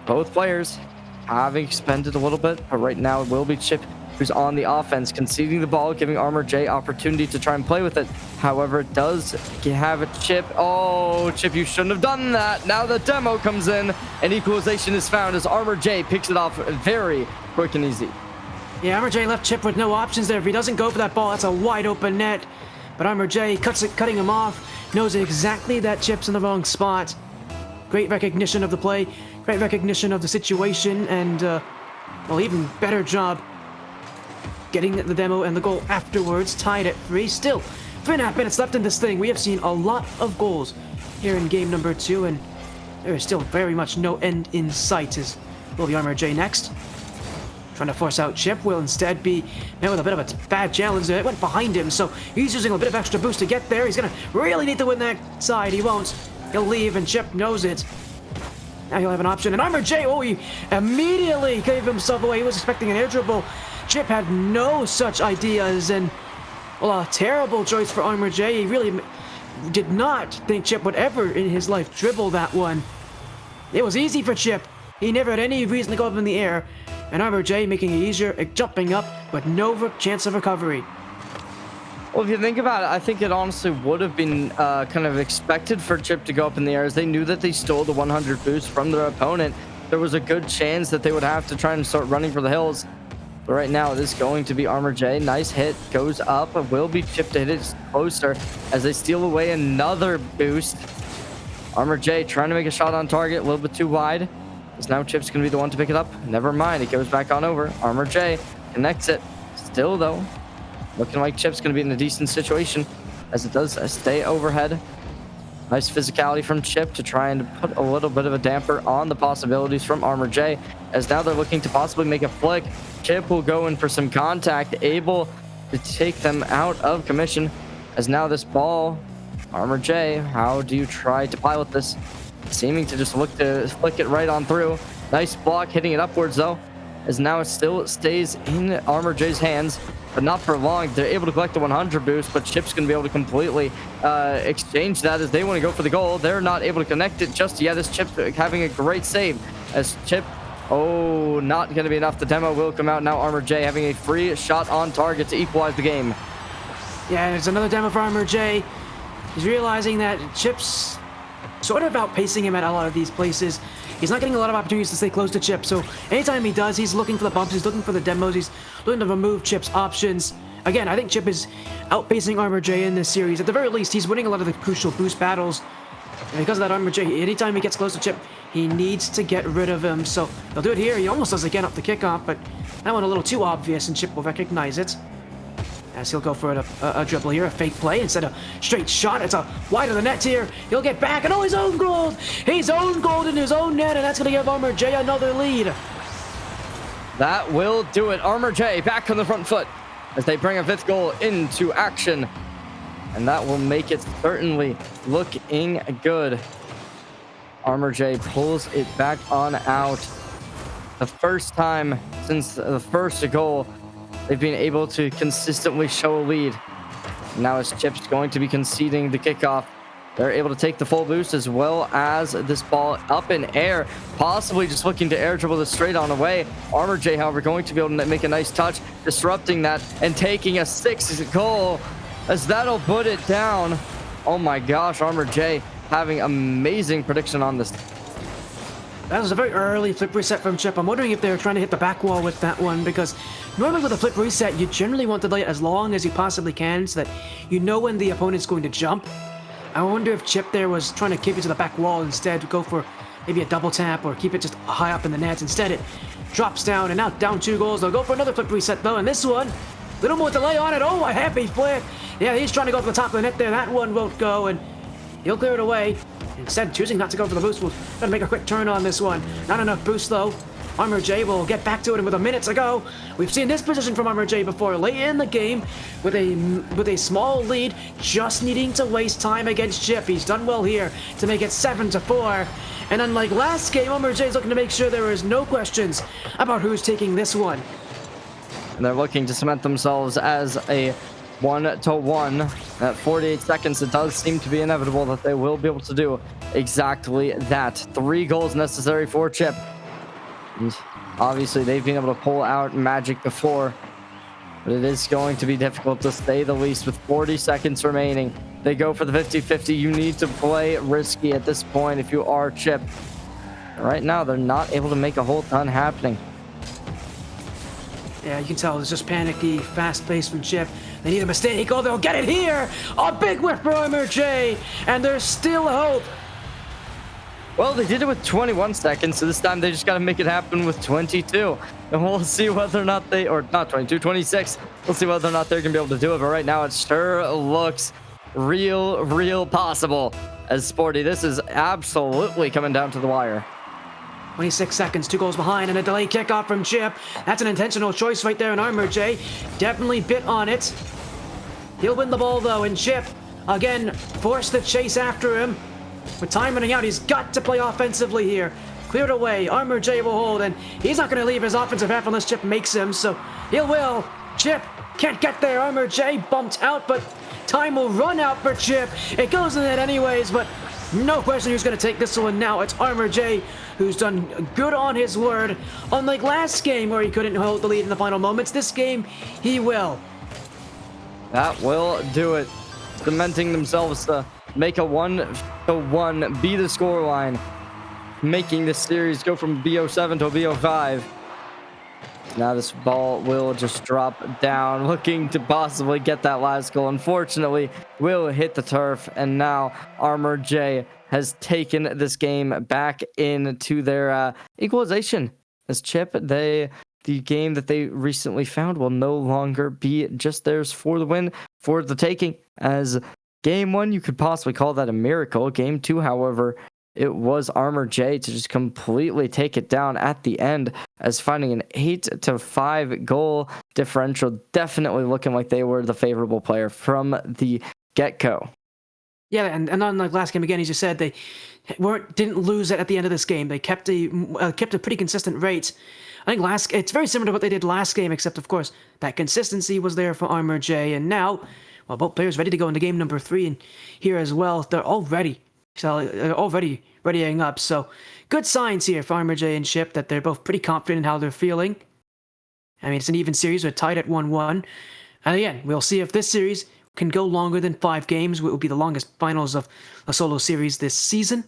Both players having expended a little bit, but right now it will be Chip who's on the offense, conceding the ball, giving Armor J opportunity to try and play with it. However, it does have a Chip. Oh, Chip, you shouldn't have done that. Now the demo comes in, and equalization is found as Armor J picks it off very quick and easy. Yeah, Armor J left Chip with no options there. If he doesn't go for that ball, that's a wide open net. But Armor J cutting him off, knows exactly that Chip's in the wrong spot. Great recognition of the play, great recognition of the situation, and, well, even better job getting the demo and the goal afterwards, tied at 3. Still, 3.5 minutes left in this thing. We have seen a lot of goals here in game number 2, and there is still very much no end in sight. As will be Armor J next. Trying to force out Chip, will instead be met with a bit of a bad challenge. It went behind him, so he's using a bit of extra boost to get there. He's going to really need to win that side. He won't. He'll leave, and Chip knows it. Now he'll have an option. And Armor J, oh, he immediately gave himself away. He was expecting an air dribble. Chip had no such ideas, and, well, a terrible choice for Armor J. He really did not think Chip would ever in his life dribble that one. It was easy for Chip. He never had any reason to go up in the air. And Armor J making it easier, jumping up, but no chance of recovery. Well, if you think about it, I think it honestly would have been kind of expected for Chip to go up in the air, as they knew that they stole the 100 boost from their opponent. There was a good chance that they would have to try and start running for the hills. But right now, it is going to be Armor J. Nice hit, goes up, and will be Chip to hit it closer as they steal away another boost. Armor J trying to make a shot on target, a little bit too wide. As now Chip's going to be the one to pick it up. Never mind, it goes back on over. Armor J connects it. Still, though, looking like Chip's going to be in a decent situation as it does stay overhead. Nice physicality from Chip to try and put a little bit of a damper on the possibilities from CherryJ, as now they're looking to possibly make a flick. Chip will go in for some contact, able to take them out of commission, as now this ball, CherryJ, how do you try to pilot this? Seeming to just look to flick it right on through. Nice block, hitting it upwards though, as now it still stays in CherryJ's hands, but not for long. They're able to collect the 100 boost, but Chip's going to be able to completely exchange that as they want to go for the goal. They're not able to connect it just yet, as Chip having a great save. As Chip, oh, not going to be enough. The demo will come out now. CherryJ having a free shot on target to equalize the game. Yeah, it's another demo for CherryJ. He's realizing that Chip's sort of outpacing him at a lot of these places. He's not getting a lot of opportunities to stay close to Chip, so anytime he does, he's looking for the bumps, he's looking for the demos, he's looking to remove Chip's options. Again, I think Chip is outpacing CherryJ in this series. At the very least, he's winning a lot of the crucial boost battles. And because of that, CherryJ, anytime he gets close to Chip, he needs to get rid of him. So they'll do it here. He almost does again up the kickoff, but that one a little too obvious, and Chip will recognize it. As he'll go for a dribble here, a fake play instead of straight shot. It's a wide of the net here. He'll get back, and oh, he's own goal! He's own goal in his own net, and that's going to give CherryJ another lead. That will do it. CherryJ back on the front foot as they bring a 5th goal into action. And that will make it certainly looking good. CherryJ pulls it back on out. The first time since the first goal they've been able to consistently show a lead. Now as Chip's going to be conceding the kickoff, they're able to take the full boost as well as this ball up in air, possibly just looking to air dribble this straight on away. CherryJ, however, going to be able to make a nice touch, disrupting that and taking a 6th goal, as that'll put it down. Oh my gosh, CherryJ having amazing prediction on this. That was a very early flip reset from Chip. I'm wondering if they're trying to hit the back wall with that one, because normally with a flip reset, you generally want to delay it as long as you possibly can so that you know when the opponent's going to jump. I wonder if Chip there was trying to keep it to the back wall instead, to go for maybe a double tap or keep it just high up in the net. Instead, it drops down, and now down 2 goals. They'll go for another flip reset though, and this one, little more delay on it. Oh, a happy flip. Yeah, he's trying to go for the top of the net there. That one won't go, and he'll clear it away. Instead, choosing not to go for the boost. We'll try to make a quick turn on this one. Not enough boost, though. CherryJ will get back to it, and with a minute to go, we've seen this position from CherryJ before. Late in the game, with a small lead, just needing to waste time against Chip. He's done well here to make it 7-4. And unlike last game, CherryJ is looking to make sure there is no questions about who's taking this one. And they're looking to cement themselves as a 1-1 at 48 seconds. It does seem to be inevitable that they will be able to do exactly that. 3 goals necessary for Chip, and obviously they've been able to pull out magic before, but it is going to be difficult to say the least. With 40 seconds remaining, they go for the 50-50. You need to play risky at this point if you are Chip. Right now they're not able to make a whole ton happening. Yeah, you can tell it's just panicky, fast-paced from Chip. They need a mistake. Oh, they'll get it here! A big whiff for CherryJ, and there's still hope. Well, they did it with 21 seconds, so this time they just got to make it happen with 22. And we'll see whether or not they, or not 22, 26. We'll see whether or not they're going to be able to do it. But right now, it sure looks real possible. As Sporty, this is absolutely coming down to the wire. 26 seconds, 2 goals behind, and a delayed kickoff from Chip. That's an intentional choice right there in CherryJ. Definitely bit on it. He'll win the ball, though, and Chip, again, forced the chase after him. With time running out, he's got to play offensively here. Cleared away, CherryJ will hold, and he's not going to leave his offensive half unless Chip makes him, so he will. Chip can't get there. CherryJ bumped out, but time will run out for Chip. It goes in the net anyways, but no question who's going to take this one now. It's CherryJ, who's done good on his word. Unlike last game where he couldn't hold the lead in the final moments, this game he will. That will do it. Cementing themselves to make a 1-1, be the scoreline, making this series go from BO7 to BO5. Now this ball will just drop down, looking to possibly get that last goal. Unfortunately, will hit the turf, and now CherryJ has taken this game back into their equalization. As Chip, the game that they recently found will no longer be just theirs for the win, for the taking, as Game 1, you could possibly call that a miracle. Game 2, however, it was CherryJ to just completely take it down at the end, as finding an 8-5 goal differential, definitely looking like they were the favorable player from the get-go. Yeah, and unlike last game again, as you said, they didn't lose it at the end of this game. They kept a pretty consistent rate. I think it's very similar to what they did last game, except of course that consistency was there for CherryJ, and now, well, both players ready to go into game number 3, and here as well, they're already readying up. So good signs here for CherryJ and Chip that they're both pretty confident in how they're feeling. I mean, it's an even series. We're tied at 1-1, and again, we'll see if this series can go longer than 5 games. It will be the longest finals of a solo series this season,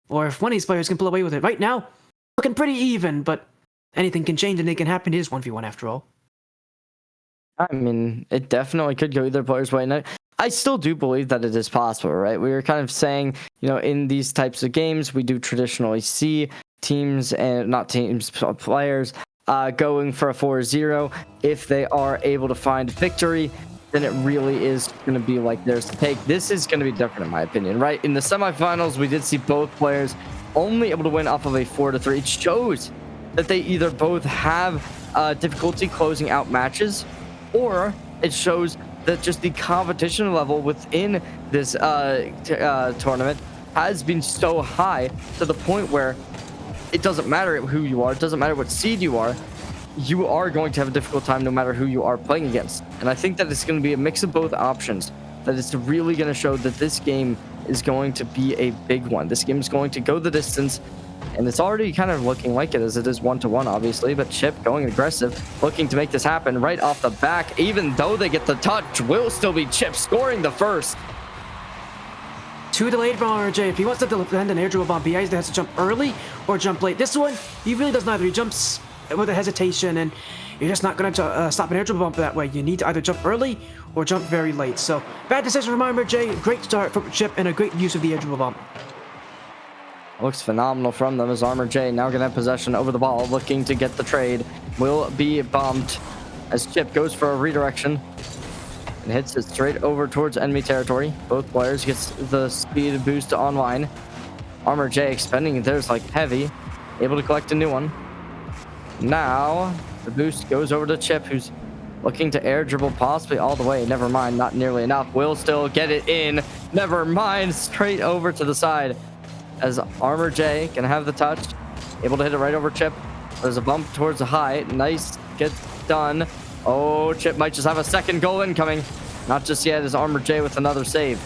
or if one of these players can pull away with it. Right now, looking pretty even, but anything can change and it can happen. It is 1v1 after all. I mean, it definitely could go either player's way. And I still do believe that it is possible, right? We were kind of saying, in these types of games, we do traditionally see teams, and not teams, players, going for a 4-0. If they are able to find victory, then it really is going to be like theirs to take. This is going to be different in my opinion, right? In the semifinals, we did see both players only able to win off of a 4-3. It shows that they either both have difficulty closing out matches, or it shows that just the competition level within this tournament has been so high to the point where it doesn't matter who you are, it doesn't matter what seed you are going to have a difficult time no matter who you are playing against. And I think that it's going to be a mix of both options, that it's really going to show that this game is going to be a big one. This game is going to go the distance, and it's already kind of looking like it, as it is 1-1, obviously. But Chip going aggressive, looking to make this happen right off the back. Even though they get the touch, will still be Chip scoring the first. Too delayed from CherryJ. If he wants to defend an air dribble bomb, he either has to jump early or jump late. This one, he really does neither. He jumps with a hesitation, and you're just not going to stop an air dribble bomb that way. You need to either jump early or jump very late. So, bad decision from CherryJ. Great start from Chip, and a great use of the air dribble bomb. Looks phenomenal from them, as CherryJ now going to have possession over the ball, looking to get the trade. Will be bumped as Chip goes for a redirection and hits it straight over towards enemy territory. Both players gets the speed boost online. CherryJ expending theirs like heavy, able to collect a new one. Now the boost goes over to Chip, who's looking to air dribble possibly all the way. Never mind, not nearly enough. Will still get it in. Never mind, straight over to the side, as CherryJ can have the touch, able to hit it right over Chip. There's a bump towards the high. Nice, gets done. Oh, Chip might just have a second goal incoming. Not just yet, as CherryJ with another save.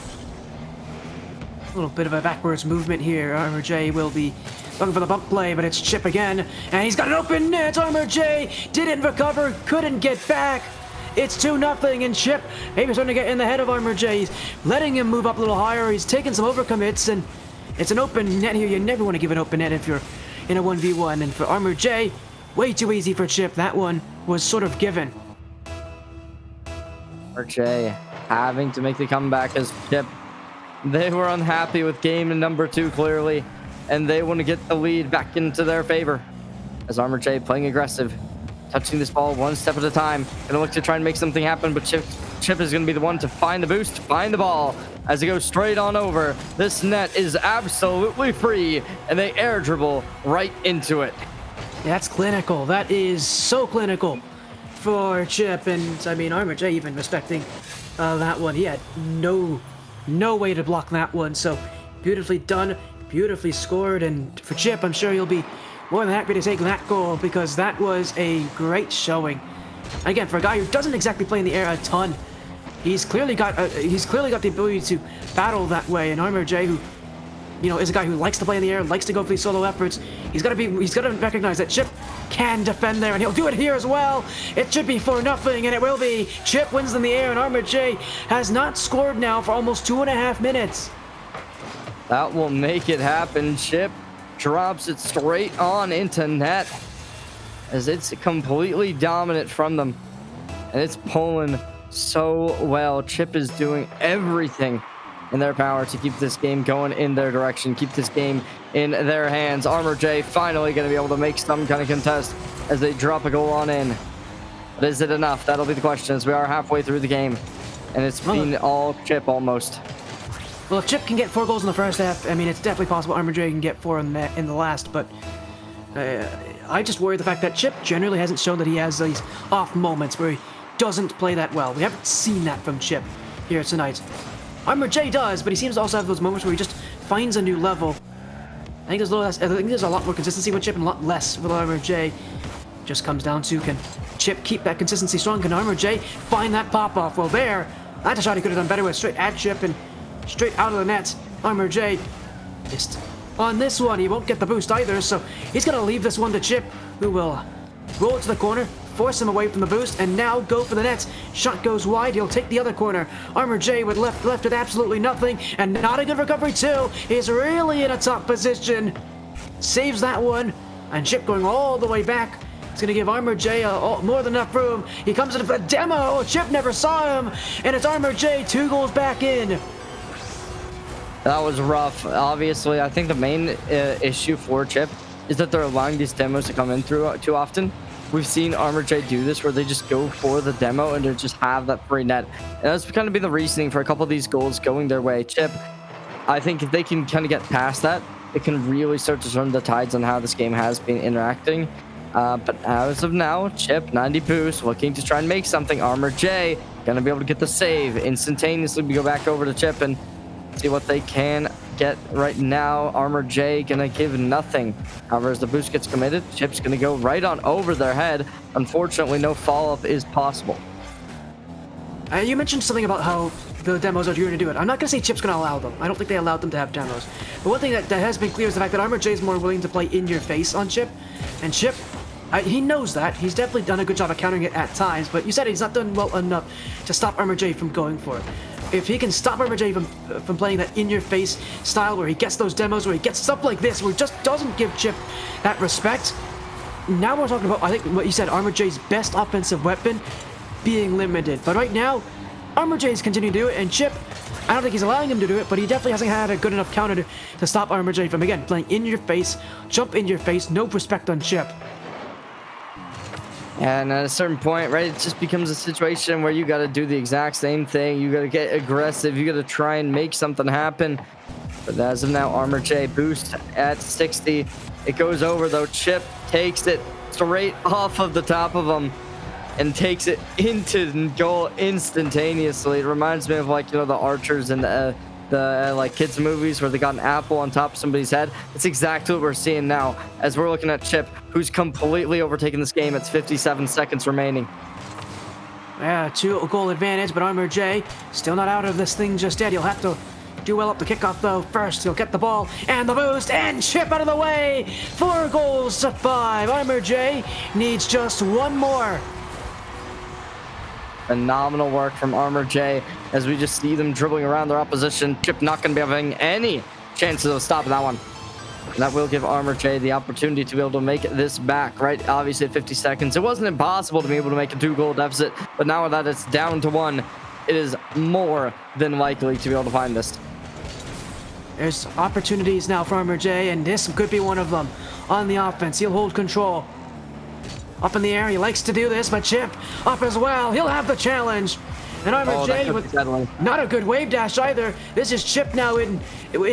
A little bit of a backwards movement here. CherryJ will be looking for the bump play, but it's Chip again, and he's got an open net. CherryJ didn't recover, couldn't get back. It's 2-0, and Chip maybe starting to get in the head of CherryJ. He's letting him move up a little higher. He's taking some overcommits, and it's an open net here. You never want to give an open net if you're in a 1v1, and for CherryJ, way too easy for Chip. That one was sort of given. CherryJ having to make the comeback, as Chip, they were unhappy with game number 2 clearly, and they want to get the lead back into their favor, as CherryJ playing aggressive, touching this ball one step at a time, gonna look to try and make something happen, but Chip is gonna be the one to find the boost, find the ball as it goes straight on over. This net is absolutely free, and they air dribble right into it. That's clinical. That is so clinical for Chip, and I mean CherryJ even respecting that one. He had no way to block that one, so beautifully done, beautifully scored, and for Chip, I'm sure he'll be more than happy to take that goal, because that was a great showing. Again, for a guy who doesn't exactly play in the air a ton, he's clearly got the ability to battle that way, and CherryJ, who is a guy who likes to play in the air, likes to go for these solo efforts. He's got to recognize that Chip can defend there, and he'll do it here as well. It should be 4-0, and it will be. Chip wins in the air, and CherryJ has not scored now for almost 2.5 minutes. That will make it happen. Chip drops it straight on into net, as it's completely dominant from them, and it's pulling so well. Chip is doing everything in their power to keep this game going in their direction, keep this game in their hands. CherryJ finally going to be able to make some kind of contest as they drop a goal on in. But is it enough? That'll be the question, as we are halfway through the game. and it's been all Chip almost. Well, if Chip can get 4 goals in the first half, I mean, it's definitely possible CherryJ can get 4 in the last, but I just worry the fact that Chip generally hasn't shown that he has these off moments where he doesn't play that well. We haven't seen that from Chip here tonight. CherryJ does, but he seems to also have those moments where he just finds a new level. I think there's a lot more consistency with Chip and a lot less with CherryJ. Just comes down to, can Chip keep that consistency strong? Can CherryJ find that pop-off? Well, that's a shot he could have done better with, straight at Chip and straight out of the net. CherryJ just on this one, he won't get the boost either, so he's going to leave this one to Chip, who will roll it to the corner, force him away from the boost, and now go for the net. Shot goes wide, he'll take the other corner. CherryJ with left with absolutely nothing, and not a good recovery too. He's really in a tough position. Saves that one, and Chip going all the way back. It's going to give CherryJ more than enough room. He comes in for a demo. Chip never saw him, and it's CherryJ 2 goals back in. That was rough. Obviously, I think the main issue for Chip is that they're allowing these demos to come in through too often. We've seen CherryJ do this where they just go for the demo and they just have that free net. And that's kind of been the reasoning for a couple of these goals going their way. Chip, I think if they can kind of get past that, it can really start to turn the tides on how this game has been interacting. But as of now, Chip, 90 boost, looking to try and make something. CherryJ gonna be able to get the save instantaneously. We go back over to Chip and see what they can get right now. CherryJ gonna give nothing. However, as the boost gets committed, Chip's gonna go right on over their head. Unfortunately, no follow-up is possible. You mentioned something about how the demos are going to do it. I'm not going to say Chip's going to allow them. I don't think they allowed them to have demos. But one thing that has been clear is the fact that CherryJ is more willing to play in your face on Chip. And Chip, he knows that. He's definitely done a good job of countering it at times, but you said he's not done well enough to stop CherryJ from going for it. If he can stop CherryJ from playing that in-your-face style where he gets those demos, where he gets stuff like this, where he just doesn't give Chip that respect, now we're talking about, I think, what you said, CherryJ's best offensive weapon being limited. But right now, CherryJ's continuing to do it, and Chip, I don't think he's allowing him to do it, but he definitely hasn't had a good enough counter to stop CherryJ from, again, playing in your face, jump in your face, no respect on Chip. And at a certain point, right, it just becomes a situation where you got to do the exact same thing. You got to get aggressive. You got to try and make something happen. But as of now, CherryJ boost at 60. It goes over, though. Chip takes it straight off of the top of him and takes it into goal instantaneously. It reminds me of, like, you know, the archers and the like kids movies where they got an apple on top of somebody's head. It's exactly what we're seeing now as we're looking at Chip, who's completely overtaken this game. It's 57 seconds remaining. Yeah, 2-goal advantage, but CherryJ still not out of this thing just yet. He'll have to do well up the kickoff, though. First, he'll get the ball and the boost, and Chip out of the way. 4 goals to 5. CherryJ needs just one more. Phenomenal work from CherryJ as we just see them dribbling around their opposition. Chip not going to be having any chances of stopping that one. And that will give CherryJ the opportunity to be able to make this back, right? Obviously, at 50 seconds. It wasn't impossible to be able to make a 2-goal deficit, but now that it's down to 1, it is more than likely to be able to find this. There's opportunities now for CherryJ, and this could be one of them. On the offense, he'll hold control. Up in the air, he likes to do this, but Chip up as well. He'll have the challenge. And CherryJ with not a good wave dash either. This is Chip now in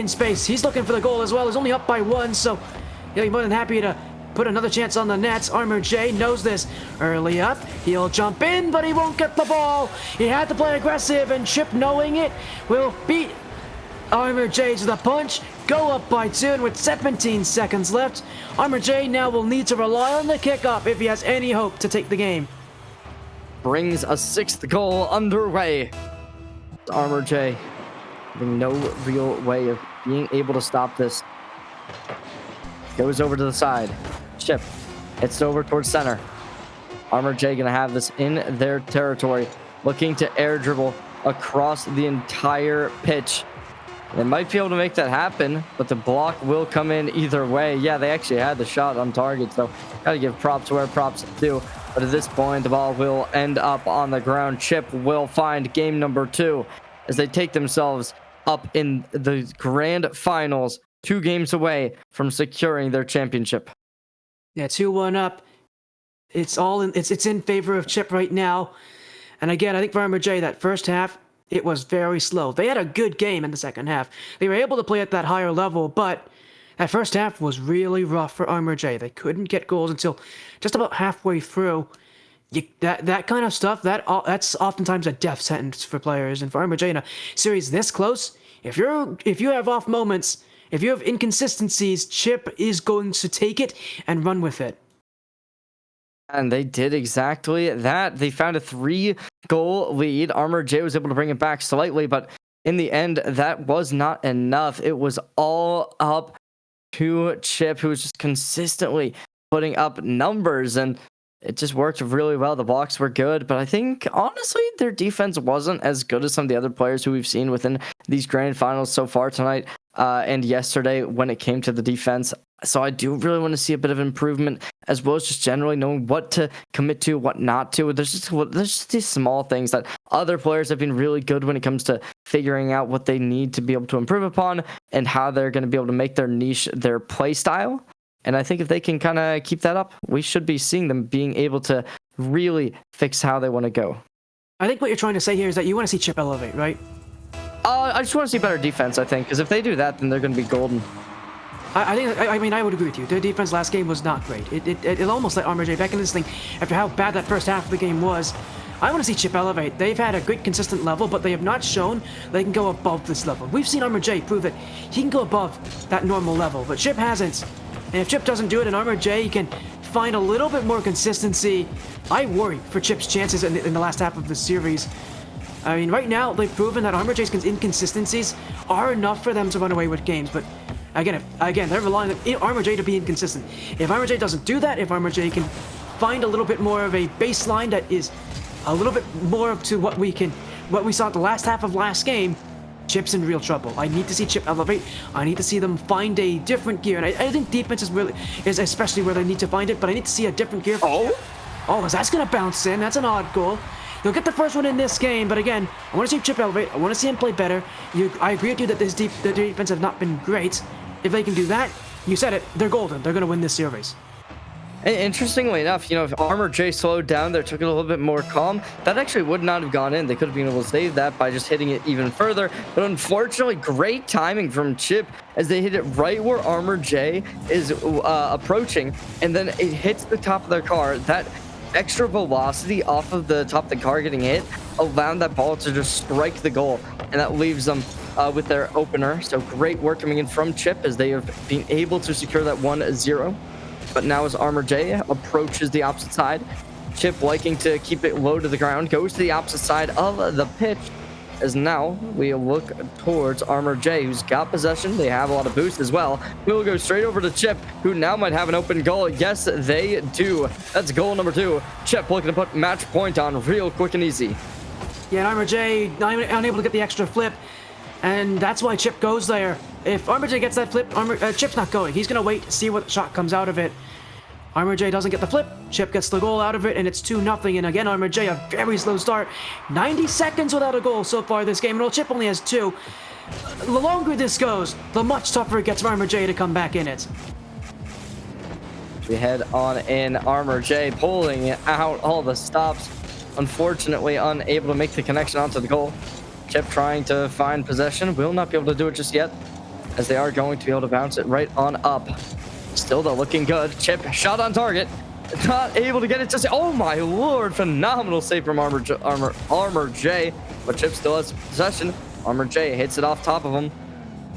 space. He's looking for the goal as well. He's only up by 1, so he'll be more than happy to put another chance on the nets. CherryJ knows this. Early up, he'll jump in, but he won't get the ball. He had to play aggressive, and Chip, knowing it, will beat CherryJ to the punch. Go up by 2, and with 17 seconds left, CherryJ now will need to rely on the kickoff if he has any hope to take the game. Brings a 6th goal underway. CherryJ having no real way of being able to stop this. Goes over to the side. Chip hits over towards center. CherryJ gonna have this in their territory, looking to air dribble across the entire pitch. They might be able to make that happen, but the block will come in either way. Yeah, they actually had the shot on target, so gotta give props where props due. But at this point, the ball will end up on the ground. Chip will find game number 2 as they take themselves up in the grand finals, 2 games away from securing their championship. Yeah, 2-1 up. It's in favor of Chip right now. And again, I think for CherryJ, that first half, it was very slow. They had a good game in the second half. They were able to play at that higher level, but that first half was really rough for CherryJ. They couldn't get goals until just about halfway through. That kind of stuff, that's oftentimes a death sentence for players. And for CherryJ in a series this close, if you have off moments, if you have inconsistencies, Chip is going to take it and run with it. And they did exactly that. They found a 3-goal lead. CherryJ was able to bring it back slightly, but in the end, that was not enough. It was all up to Chip, who was just consistently putting up numbers, and it just worked really well. The blocks were good, but I think, honestly, their defense wasn't as good as some of the other players who we've seen within these grand finals so far tonight and yesterday when it came to the defense. So I do really want to see a bit of improvement, as well as just generally knowing what to commit to, what not to. There's just these small things that other players have been really good when it comes to figuring out what they need to be able to improve upon and how they're going to be able to make their niche their play style. And I think if they can kind of keep that up, we should be seeing them being able to really fix how they want to go. I think what you're trying to say here is that you want to see Chip elevate, right? I just want to see better defense, I think, because if they do that, then they're going to be golden. I mean, I would agree with you. Their defense last game was not great. It almost let CherryJ back in this thing after how bad that first half of the game was. I want to see Chip elevate. They've had a great consistent level, but they have not shown they can go above this level. We've seen CherryJ prove that he can go above that normal level, but Chip hasn't. And if Chip doesn't do it and CherryJ can find a little bit more consistency, I worry for Chip's chances in the last half of the series. I mean, right now, they've proven that CherryJ's inconsistencies are enough for them to run away with games, but again, they're relying on CherryJ to be inconsistent. If CherryJ doesn't do that, if CherryJ can find a little bit more of a baseline that is a little bit more up to what we saw at the last half of last game, Chip's in real trouble. I need to see Chip elevate. I need to see them find a different gear, and I think defense is especially where they need to find it. But I need to see a different gear. Oh, that's gonna bounce in. That's an odd goal. They'll get the first one in this game, but again, I want to see Chip elevate. I want to see him play better. I agree with you that the defense have not been great. If they can do that, you said it. They're golden. They're gonna win this series. Interestingly enough, if CherryJ slowed down there, took it a little bit more calm, that actually would not have gone in. They could have been able to save that by just hitting it even further. But unfortunately, great timing from Chip as they hit it right where CherryJ is approaching, and then it hits the top of their car. That extra velocity off of the top of the car getting hit allowed that ball to just strike the goal, and that leaves them with their opener. So great work coming in from Chip as they have been able to secure that 1-0. But now as CherryJ approaches the opposite side, Chip, liking to keep it low to the ground, goes to the opposite side of the pitch. As now we look towards CherryJ, who's got possession. They have a lot of boost as well. We'll go straight over to Chip, who now might have an open goal. Yes, they do. That's goal number 2. Chip looking to put match point on real quick and easy. Yeah, CherryJ unable to get the extra flip, and that's why Chip goes there. If CherryJ gets that flip, Chip's not going. He's going to wait, see what shot comes out of it. CherryJ doesn't get the flip. Chip gets the goal out of it, and it's 2-0. And again, CherryJ, a very slow start. 90 seconds without a goal so far this game. And while Chip only has 2, the longer this goes, the much tougher it gets for CherryJ to come back in it. We head on in, CherryJ pulling out all the stops. Unfortunately, unable to make the connection onto the goal. Chip trying to find possession. Will not be able to do it just yet, as they are going to be able to bounce it right on up. Still, though, looking good. Chip, shot on target. Not able to get it to... Oh, my lord. Phenomenal save from CherryJ. But Chip still has possession. CherryJ hits it off top of him.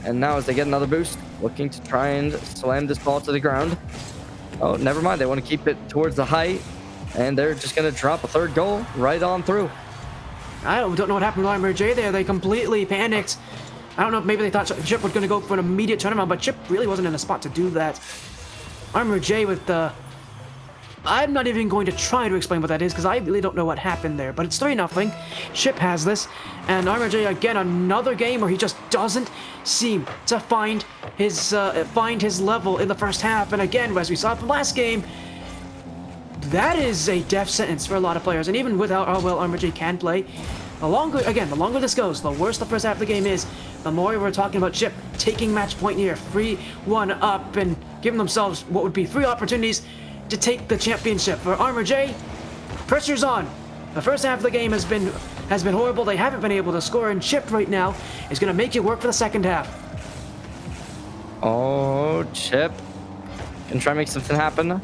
And now as they get another boost, looking to try and slam this ball to the ground. Oh, never mind. They want to keep it towards the height. And they're just going to drop a third goal right on through. I don't know what happened to CherryJ there. They completely panicked. I don't know if maybe they thought Chip was going to go for an immediate turnaround, but Chip really wasn't in a spot to do that. CherryJ with the... I'm not even going to try to explain what that is, because I really don't know what happened there. But it's 3-0. Chip has this. And CherryJ, again, another game where he just doesn't seem to find his level in the first half. And again, as we saw from last game, that is a death sentence for a lot of players. And even without how well CherryJ can play, the longer this goes, the worse the first half of the game is, the more we're talking about Chip taking match point here, 3-1 up, and giving themselves what would be 3 opportunities to take the championship. For CherryJ, pressure's on. The first half of the game has been has been horrible. They haven't been able to score, and Chip right now is going to make it work for the second half. Oh, Chip can try and make something happen.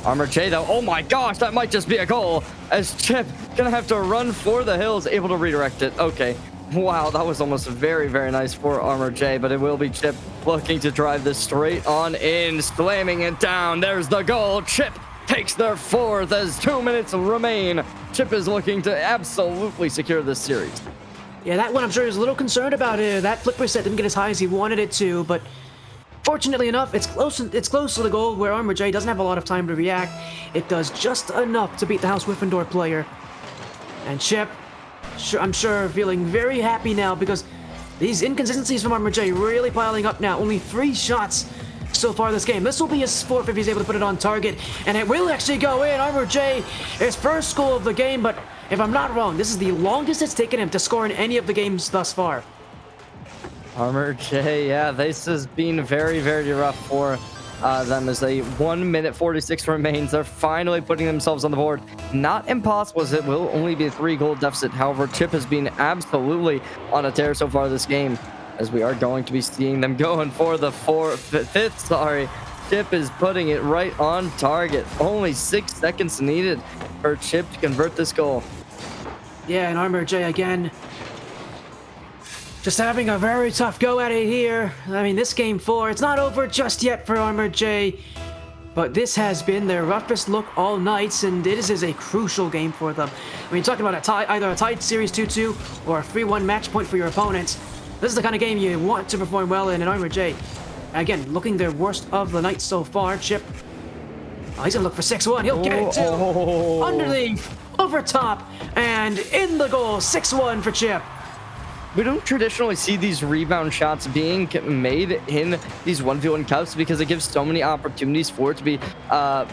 CherryJ though, oh my gosh, that might just be a goal, as Chip gonna have to run for the hills, able to redirect it. Okay, wow, that was almost very, very nice for CherryJ, but it will be Chip looking to drive this straight on in, slamming it down. There's the goal. Chip takes their fourth as 2 minutes remain. Chip is looking to absolutely secure this series. Yeah, that one I'm sure he was a little concerned about it. That flip reset didn't get as high as he wanted it to, but fortunately enough, it's close to the goal where CherryJ doesn't have a lot of time to react. It does just enough to beat the House Wiffendor player. And Chip, I'm sure, feeling very happy now because these inconsistencies from CherryJ really piling up now. Only 3 shots so far this game. This will be his 4th if he's able to put it on target, and it will actually go in. CherryJ, his first goal of the game, but if I'm not wrong, this is the longest it's taken him to score in any of the games thus far. CherryJ, yeah, this has been very, very rough for them as 1 minute 46 remains. They're finally putting themselves on the board. Not impossible, as it will only be a 3-goal deficit. However, Chip has been absolutely on a tear so far this game, as we are going to be seeing them going for the 5th. Sorry, Chip is putting it right on target. Only 6 seconds needed for Chip to convert this goal. Yeah, and CherryJ again, just having a very tough go at it here. I mean, this game 4, it's not over just yet for CherryJ, but this has been their roughest look all night, and it is a crucial game for them. I mean, talking about a tie, either a tied series 2-2 or a 3-1 match point for your opponent. This is the kind of game you want to perform well in, and CherryJ, again, looking their worst of the night so far. Chip, oh, he's gonna look for 6-1. He'll get it too. Underneath, over top, and in the goal. 6-1 for Chip. We don't traditionally see these rebound shots being made in these 1v1 cups because it gives so many opportunities for it to be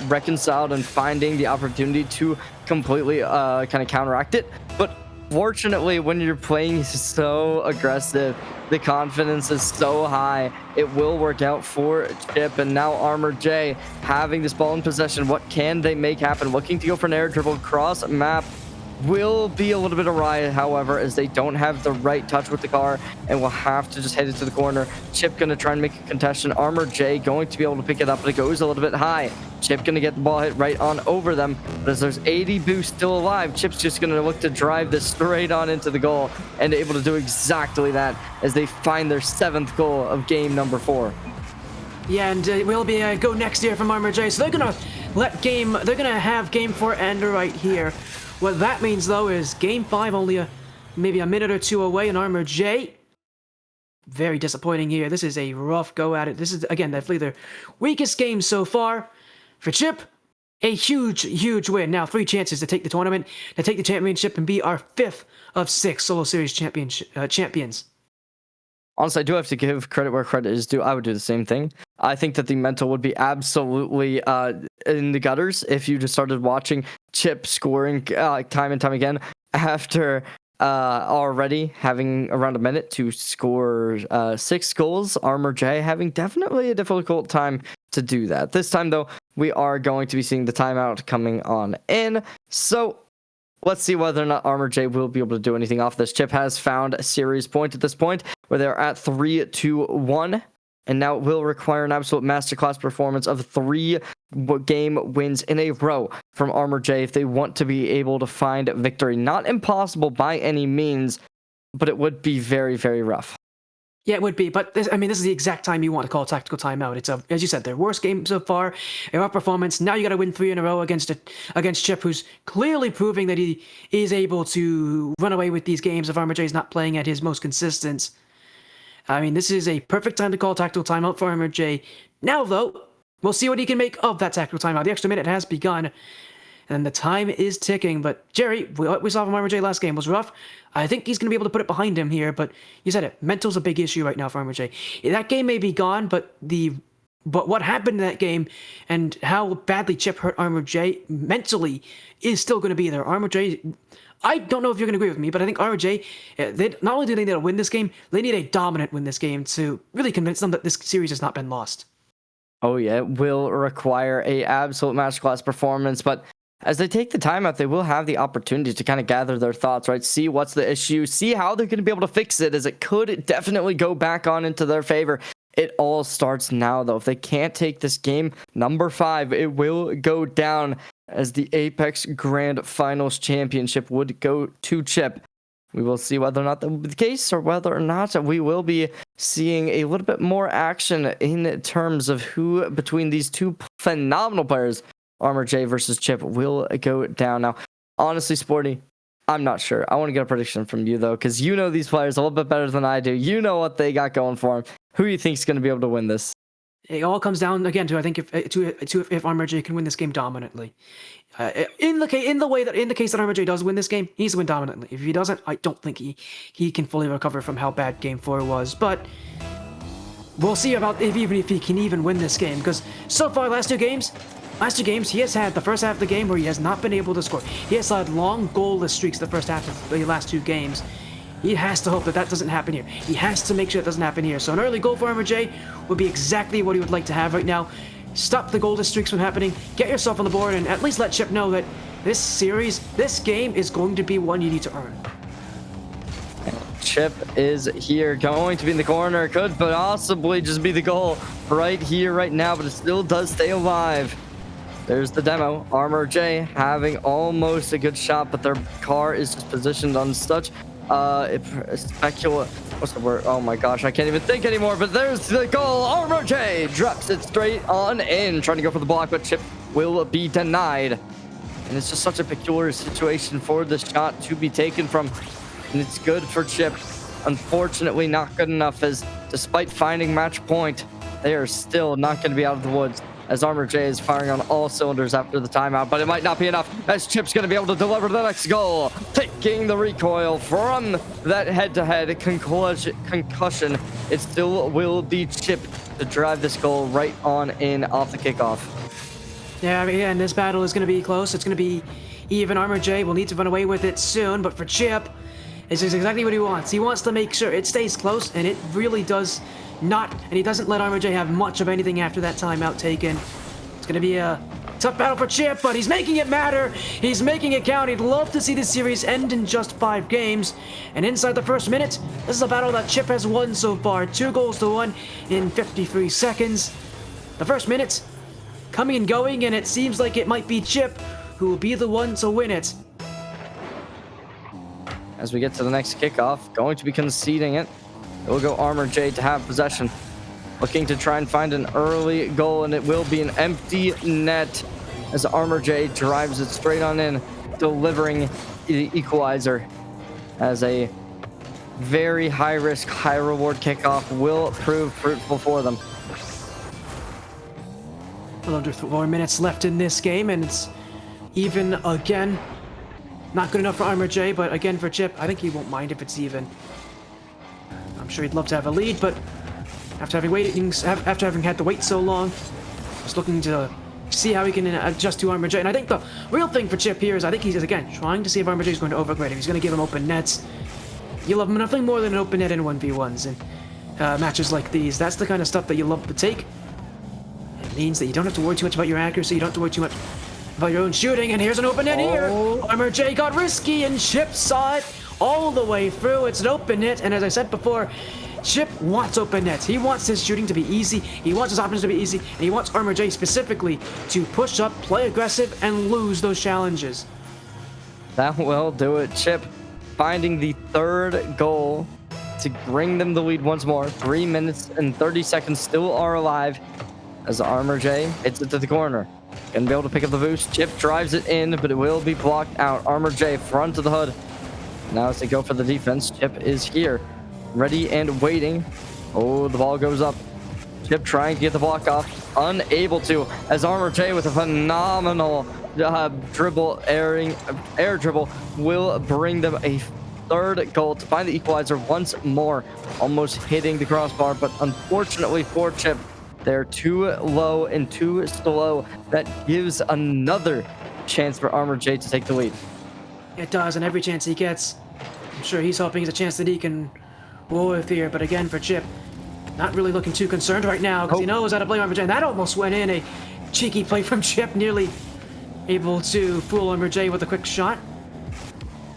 reconciled and finding the opportunity to completely kind of counteract it. But fortunately, when you're playing so aggressive, the confidence is so high, it will work out for Chip. And now CherryJ having this ball in possession. What can they make happen? Looking to go for an air dribble across map. Will be a little bit awry, however, as they don't have the right touch with the car and will have to just head it to the corner. Chip gonna try and make a contestation. CherryJ going to be able to pick it up, but it goes a little bit high. Chip gonna get the ball hit right on over them, but as there's 80 boost still alive, Chip's just gonna look to drive this straight on into the goal and able to do exactly that as they find their 7th goal of game number 4. Yeah, and it will be a go next year from CherryJ, so they're gonna have game 4 end right here. What that means, though, is Game 5 only maybe a minute or 2 away, and CherryJ, very disappointing here. This is a rough go at it. This is, again, definitely their weakest game so far. For Chip, a huge, huge win. Now, 3 chances to take the tournament, to take the championship, and be our 5th of 6 Solo Series champions. Honestly, I do have to give credit where credit is due. I would do the same thing. I think that the mental would be absolutely in the gutters if you just started watching Chip scoring time and time again after already having around a minute to score 6 goals. CherryJ having definitely a difficult time to do that. This time, though, we are going to be seeing the timeout coming on in. So let's see whether or not CherryJ will be able to do anything off this. Chip has found a series point at this point where they're at 3-1. And now it will require an absolute masterclass performance of 3 game wins in a row from CherryJ if they want to be able to find victory. Not impossible by any means, but it would be very, very rough. Yeah, it would be, but this is the exact time you want to call a tactical timeout. It's as you said, their worst game so far, a rough performance. Now you got to win 3 in a row against Chip, who's clearly proving that he is able to run away with these games if CherryJ is not playing at his most consistent. I mean, this is a perfect time to call a tactical timeout for CherryJ. Now, though, we'll see what he can make of that tactical timeout. The extra minute has begun, and the time is ticking. But Jerry, what we saw from CherryJ last game was rough. I think he's going to be able to put it behind him here, but you said it. Mental's a big issue right now for CherryJ. That game may be gone, but what happened in that game and how badly Chip hurt CherryJ mentally is still going to be there. CherryJ, I don't know if you're going to agree with me, but I think CherryJ, not only do they need to win this game, they need a dominant win this game to really convince them that this series has not been lost. Oh yeah, it will require a absolute masterclass performance, but as they take the time out, they will have the opportunity to kind of gather their thoughts, right? See what's the issue, see how they're going to be able to fix it, as it could definitely go back on into their favor. It all starts now, though. If they can't take this game, number 5, it will go down as the Apex Grand Finals Championship would go to Chip. We will see whether or not that will be the case, or whether or not we will be seeing a little bit more action in terms of who between these two phenomenal players, CherryJ versus Chip, will go down. Now, honestly, Sporty, I'm not sure. I want to get a prediction from you, though, because you know these players a little bit better than I do. You know what they got going for them. Who do you think is going to be able to win this? It all comes down again to, I think, if CherryJ can win this game dominantly. In the case that CherryJ does win this game, he needs to win dominantly. If he doesn't, I don't think he can fully recover from how bad Game 4 was. But we'll see about if he can even win this game, because so far last two games he has had the first half of the game where he has not been able to score. He has had long goalless streaks the first half of the last two games. He has to hope that doesn't happen here. He has to make sure it doesn't happen here. So an early goal for CherryJ would be exactly what he would like to have right now. Stop the goalless streaks from happening, get yourself on the board, and at least let Chip know that this game is going to be one you need to earn. Chip is here, going to be in the corner. Could possibly just be the goal right here, right now, but it still does stay alive. There's the demo. CherryJ having almost a good shot, but their car is just positioned on such what's the word? Oh my gosh, I can't even think anymore. But there's the goal. CherryJ drops it straight on in, trying to go for the block, but Chip will be denied. And it's just such a peculiar situation for the shot to be taken from. And it's good for Chip. Unfortunately, not good enough, as despite finding match point, they are still not going to be out of the woods, as CherryJ is firing on all cylinders after the timeout, but it might not be enough, as Chip's going to be able to deliver the next goal, taking the recoil from that head-to-head concussion. It still will be Chip to drive this goal right on in off the kickoff. Yeah, again, this battle is going to be close. It's going to be even. CherryJ will need to run away with it soon, but for Chip, this is exactly what he wants. He wants to make sure it stays close, and it really does not, and he doesn't let CherryJ have much of anything after that timeout taken. It's going to be a tough battle for Chip, but he's making it matter. He's making it count. He'd love to see this series end in just 5 games. And inside the first minute, this is a battle that Chip has won so far. 2-1 in 53 seconds. The first minute coming and going, and it seems like it might be Chip who will be the one to win it. As we get to the next kickoff, going to be conceding it. It will go CherryJ to have possession, looking to try and find an early goal, and it will be an empty net as CherryJ drives it straight on in, delivering the equalizer, as a very high-risk, high-reward kickoff will prove fruitful for them. Well, under 4 minutes left in this game, and it's even again. Not good enough for CherryJ, but again for Chip, I think he won't mind if it's even. I'm sure he'd love to have a lead, but after having had to wait so long, just looking to see how he can adjust to CherryJ. And I think the real thing for Chip here is I think he's, again, trying to see if CherryJ is going to overgrade him. He's going to give him open nets. You love nothing more than an open net in 1v1s and matches like these. That's the kind of stuff that you love to take. It means that you don't have to worry too much about your accuracy. You don't have to worry too much about your own shooting. And here's an open net here. CherryJ got risky, and Chip saw it all the way through. It's an open net, and as I said before, Chip wants open nets. He wants his shooting to be easy. He wants his options to be easy, and he wants CherryJ specifically to push up, play aggressive, and lose those challenges. That will do it. Chip finding the 3rd goal to bring them the lead once more. 3 minutes and 30 seconds still are alive, as CherryJ hits it to the corner. Gonna be able to pick up the boost. Chip drives it in, but it will be blocked out. CherryJ front of the hood. Now as they go for the defense, Chip is here, ready and waiting. Oh, the ball goes up. Chip trying to get the block off, unable to, as CherryJ with a phenomenal air dribble will bring them a 3rd goal to find the equalizer once more, almost hitting the crossbar, but unfortunately for Chip, they're too low and too slow. That gives another chance for CherryJ to take the lead. It does, and every chance he gets, I'm sure he's hoping it's a chance that he can roll with here. But again, for Chip, not really looking too concerned right now, because he knows how to play CherryJ. And that almost went in. A cheeky play from Chip, nearly able to fool Armor J with a quick shot.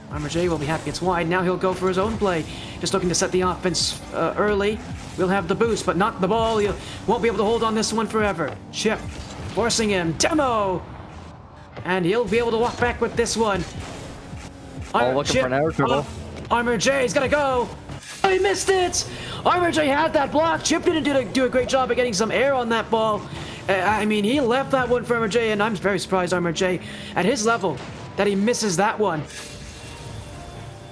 Armor J will be happy it's wide. Now he'll go for his own play. Just looking to set the offense early. We'll have the boost, but not the ball. He won't be able to hold on this one forever. Chip forcing him. Demo! And he'll be able to walk back with this one. Looking for an air dribble. Armor J's gonna go. Oh, he missed it! Armor J had that block. Chip didn't do a great job of getting some air on that ball. I mean, he left that one for Armor J, and I'm very surprised Armor J, at his level, that he misses that one.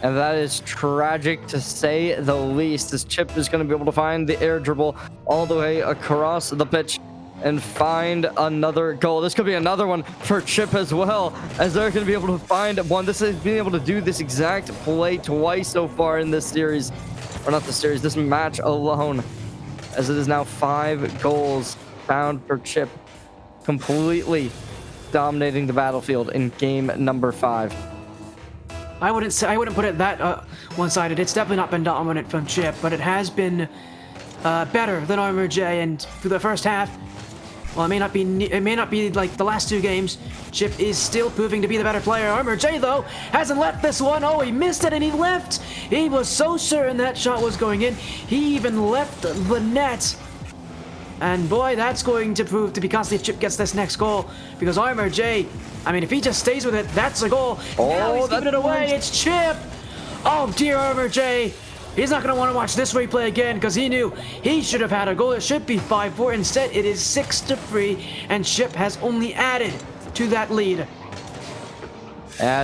And that is tragic to say the least, as Chip is going to be able to find the air dribble all the way across the pitch and find another goal. This could be another one for Chip as well, as they're going to be able to find one. This is being able to do this exact play twice so far in this series. Or not the series, this match alone. As it is now 5 goals found for Chip, completely dominating the battlefield in game number 5. I wouldn't put it that one-sided. It's definitely not been dominant from Chip, but it has been better than Armor J. And for the first half, well, it may not be like the last 2 games. Chip is still proving to be the better player. Armor J, though, hasn't left this one. Oh, he missed it and he left. He was so certain that shot was going in. He even left the net. And boy, that's going to prove to be costly if Chip gets this next goal, because Armor J, I mean, if he just stays with it, that's a goal. Now he's giving it away. It's Chip. Oh, dear Armor J. He's not going to want to watch this replay again, because he knew he should have had a goal. It should be 5-4. Instead, it is 6-3, and Chip has only added to that lead.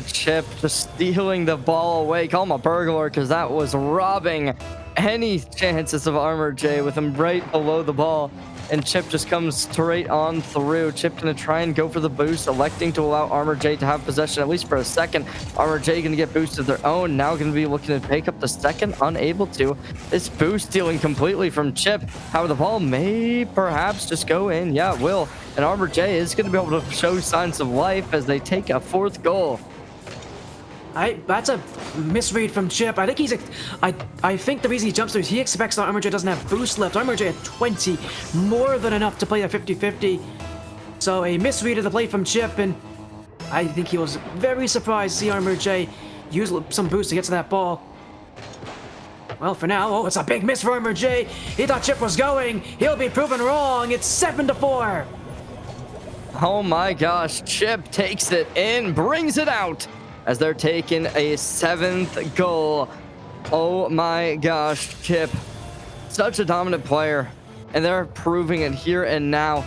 Chip just stealing the ball away. Call him a burglar, because that was robbing any chances of Armor J with him right below the ball. And Chip just comes straight on through. Chip gonna try and go for the boost, electing to allow Armor J to have possession at least for a second. Armor J gonna get boosted their own. Now gonna be looking to pick up the second, unable to. This boost stealing completely from Chip. However, the ball may perhaps just go in. Yeah, it will. And Armor J is gonna be able to show signs of life as they take a 4th goal. That's a misread from Chip. I think I think the reason he jumps there is he expects that Armor J doesn't have boost left. Armor J had 20, more than enough to play a 50-50. So a misread of the play from Chip, and I think he was very surprised to see Armor J use some boost to get to that ball. Well, for now, oh, it's a big miss for Armor J. He thought Chip was going. He'll be proven wrong. It's 7-4. Oh my gosh, Chip takes it in, brings it out, as they're taking a 7th goal. Oh my gosh, Chip, such a dominant player, and they're proving it here and now.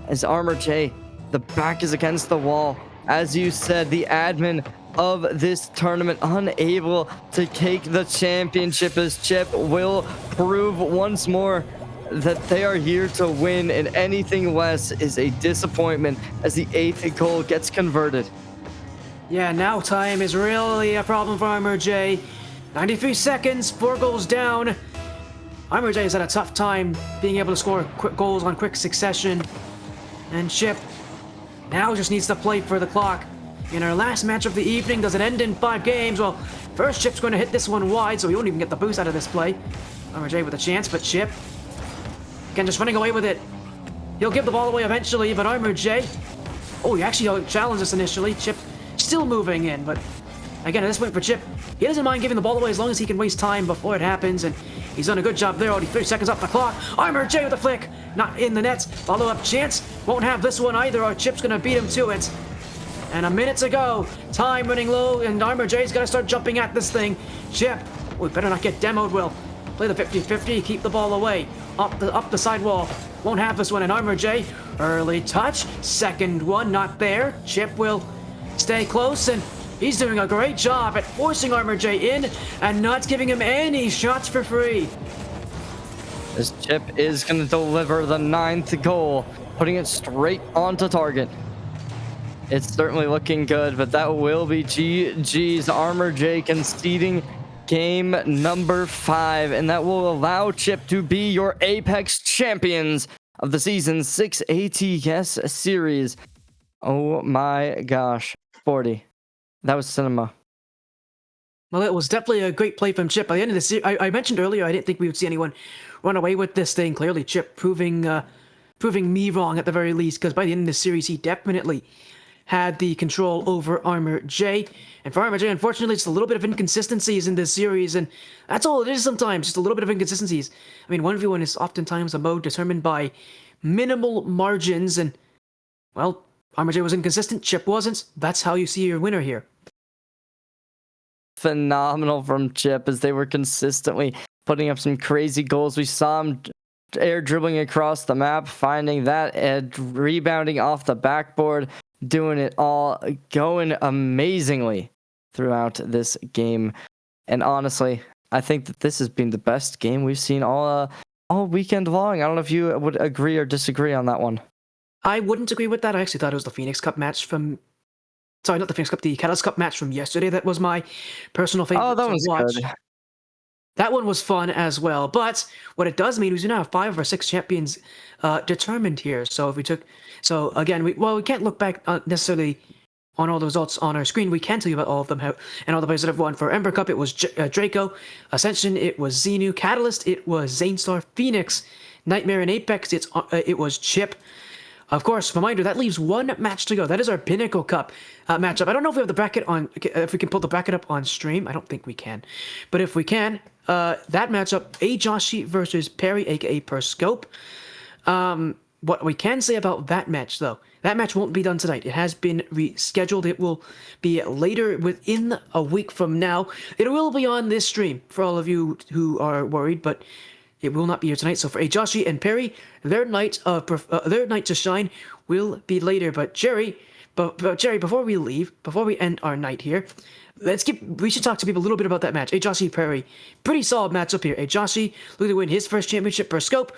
As Armor J, the back is against the wall. As you said, the admin of this tournament unable to take the championship, as Chip will prove once more that they are here to win, and anything less is a disappointment as the 8th goal gets converted. Yeah, now time is really a problem for Armor J. 93 seconds, 4 goals down. Armor J has had a tough time being able to score quick goals on quick succession. And Chip now just needs to play for the clock. In our last match of the evening, does it end in 5 games? Well, first Chip's going to hit this one wide, so he won't even get the boost out of this play. Armor J with a chance, but Chip, again, just running away with it. He'll give the ball away eventually, but Armor J, oh, he actually challenged us initially. Chip still moving in, but again, at this point for Chip, he doesn't mind giving the ball away as long as he can waste time before it happens, and he's done a good job there. Already 30 seconds off the clock. Armor J with a flick, not in the nets. Follow-up chance, won't have this one either, or Chip's gonna beat him to it. And a minute to go, time running low, and Armor J's gotta start jumping at this thing. Chip, we better not get demoed, Will. Play the 50-50, keep the ball away. Up the sidewall. Won't have this one, and Armor J, early touch, second one, not there. Chip will stay close, and he's doing a great job at forcing Armor J in and not giving him any shots for free. This Chip is going to deliver the 9th goal, putting it straight onto target. It's certainly looking good, but that will be GG's. Armor J conceding game number 5, and that will allow Chip to be your Apex champions of the season 6 ATS series. Oh my gosh. 40. That was cinema. Well, it was definitely a great play from Chip. By the end of the series, I mentioned earlier I didn't think we would see anyone run away with this thing. Clearly, Chip proving me wrong at the very least, because by the end of the series, he definitely had the control over Armor J. And for Armor J, unfortunately, it's a little bit of inconsistencies in this series, and that's all it is sometimes, just a little bit of inconsistencies. I mean, 1v1 is oftentimes a mode determined by minimal margins, and, well, Armor J was inconsistent, Chip wasn't. That's how you see your winner here. Phenomenal from Chip as they were consistently putting up some crazy goals. We saw him air dribbling across the map, finding that and rebounding off the backboard, doing it all, going amazingly throughout this game. And honestly, I think that this has been the best game we've seen all weekend long. I don't know if you would agree or disagree on that one. I wouldn't agree with that. I actually thought it was the Phoenix Cup match from... Sorry, not the Phoenix Cup, the Catalyst Cup match from yesterday. That was my personal favorite. Oh, that was watch. good. That one was fun as well. But what it does mean is we now have 5 of our 6 champions determined here. So if we took... So again, we can't look back necessarily on all the results on our screen. We can tell you about all of them and all the players that have won. For Ember Cup, it was Draco. Ascension, it was Xenu. Catalyst, it was Zanestar. Phoenix, Nightmare, and Apex, it was Chip. Of course, reminder, that leaves 1 match to go. That is our Pinnacle Cup matchup. I don't know if we have the bracket on, if we can pull the bracket up on stream. I don't think we can. But if we can, that matchup, Joshi versus Perry, aka Per Scope. What we can say about that match, though, that match won't be done tonight. It has been rescheduled. It will be later within a week from now. It will be on this stream for all of you who are worried, but it will not be here tonight. So for Joshi and Perry, their night to shine will be later. But Jerry, before we leave, before we end our night here, we should talk to people a little bit about that match. Joshi Perry, pretty solid matchup here. Joshi looking to win his first championship per scope.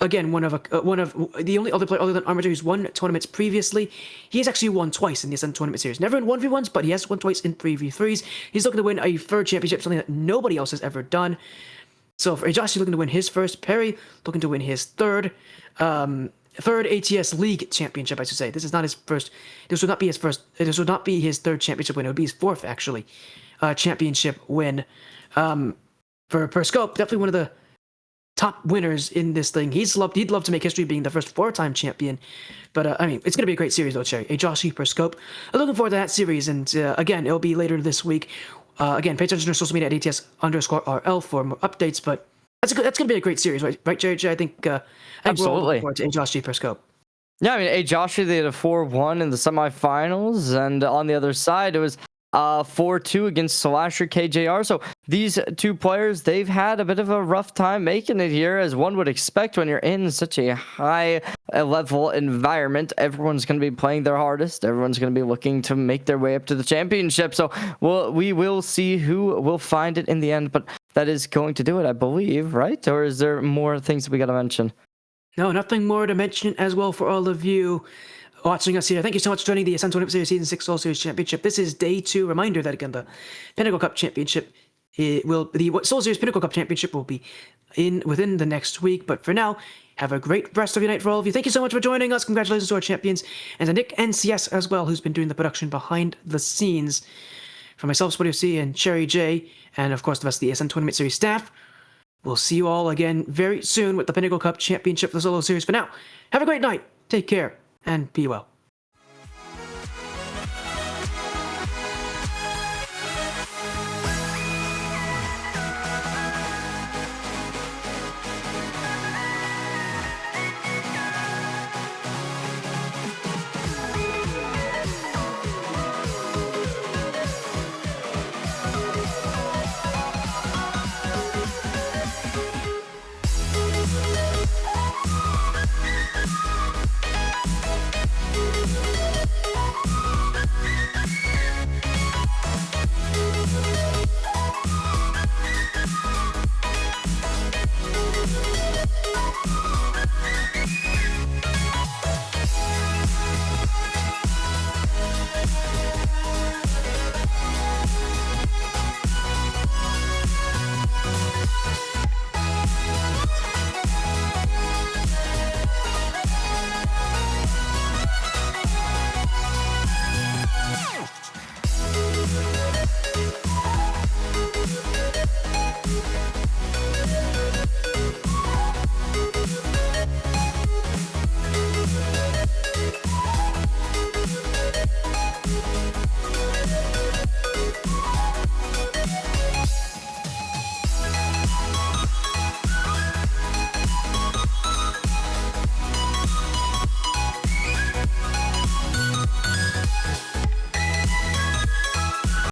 Again, one of the only other player other than Armature who's won tournaments previously. He has actually won twice in the Ascent Tournament Series. Never in 1v1s, but he has won twice in 3v3s. He's looking to win a third championship, something that nobody else has ever done. So for Josh, looking to win his first. Perry looking to win his third ATS League championship, I should say. This is not his first. This would not be his first. This would not be his third championship win. It would be his fourth, actually, championship win. For Per Scope, definitely one of the top winners in this thing. He'd love to make history being the first 4-time champion. But I mean, it's gonna be a great series though, Cherry. Joshi Per Scope. I'm looking forward to that series, and again, it'll be later this week. Again, pay attention to social media at ATS_RL for more updates, but that's going to be a great series, right, CherryJ? I think Absolutely. We're all looking forward to Joshi Per Scope. Yeah, I mean, Joshi, they had a 4-1 in the semifinals, and on the other side, it was 4-2 against Slasher KJR. So these two players, they've had a bit of a rough time making it here, as one would expect when you're in such a high level environment. Everyone's going to be playing their hardest. Everyone's going to be looking to make their way up to the championship. So we will see who will find it in the end, but that is going to do it, I believe, right? Or is there more things that we got to mention? No, nothing more to mention as well for all of you watching us here. Thank you so much for joining the Ascent Tournament Series Season 6 Soul Series Championship. This is day 2. Reminder that, again, the Pinnacle Cup Championship, the Soul Series Pinnacle Cup Championship will be within the next week. But for now, have a great rest of your night for all of you. Thank you so much for joining us. Congratulations to our champions, and to Nick NCS as well, who's been doing the production behind the scenes. For myself, SportyFC, and CherryJ, and of course the rest of the Ascent Tournament Series staff, we'll see you all again very soon with the Pinnacle Cup Championship for the Solo Series. For now, have a great night. Take care. And be well.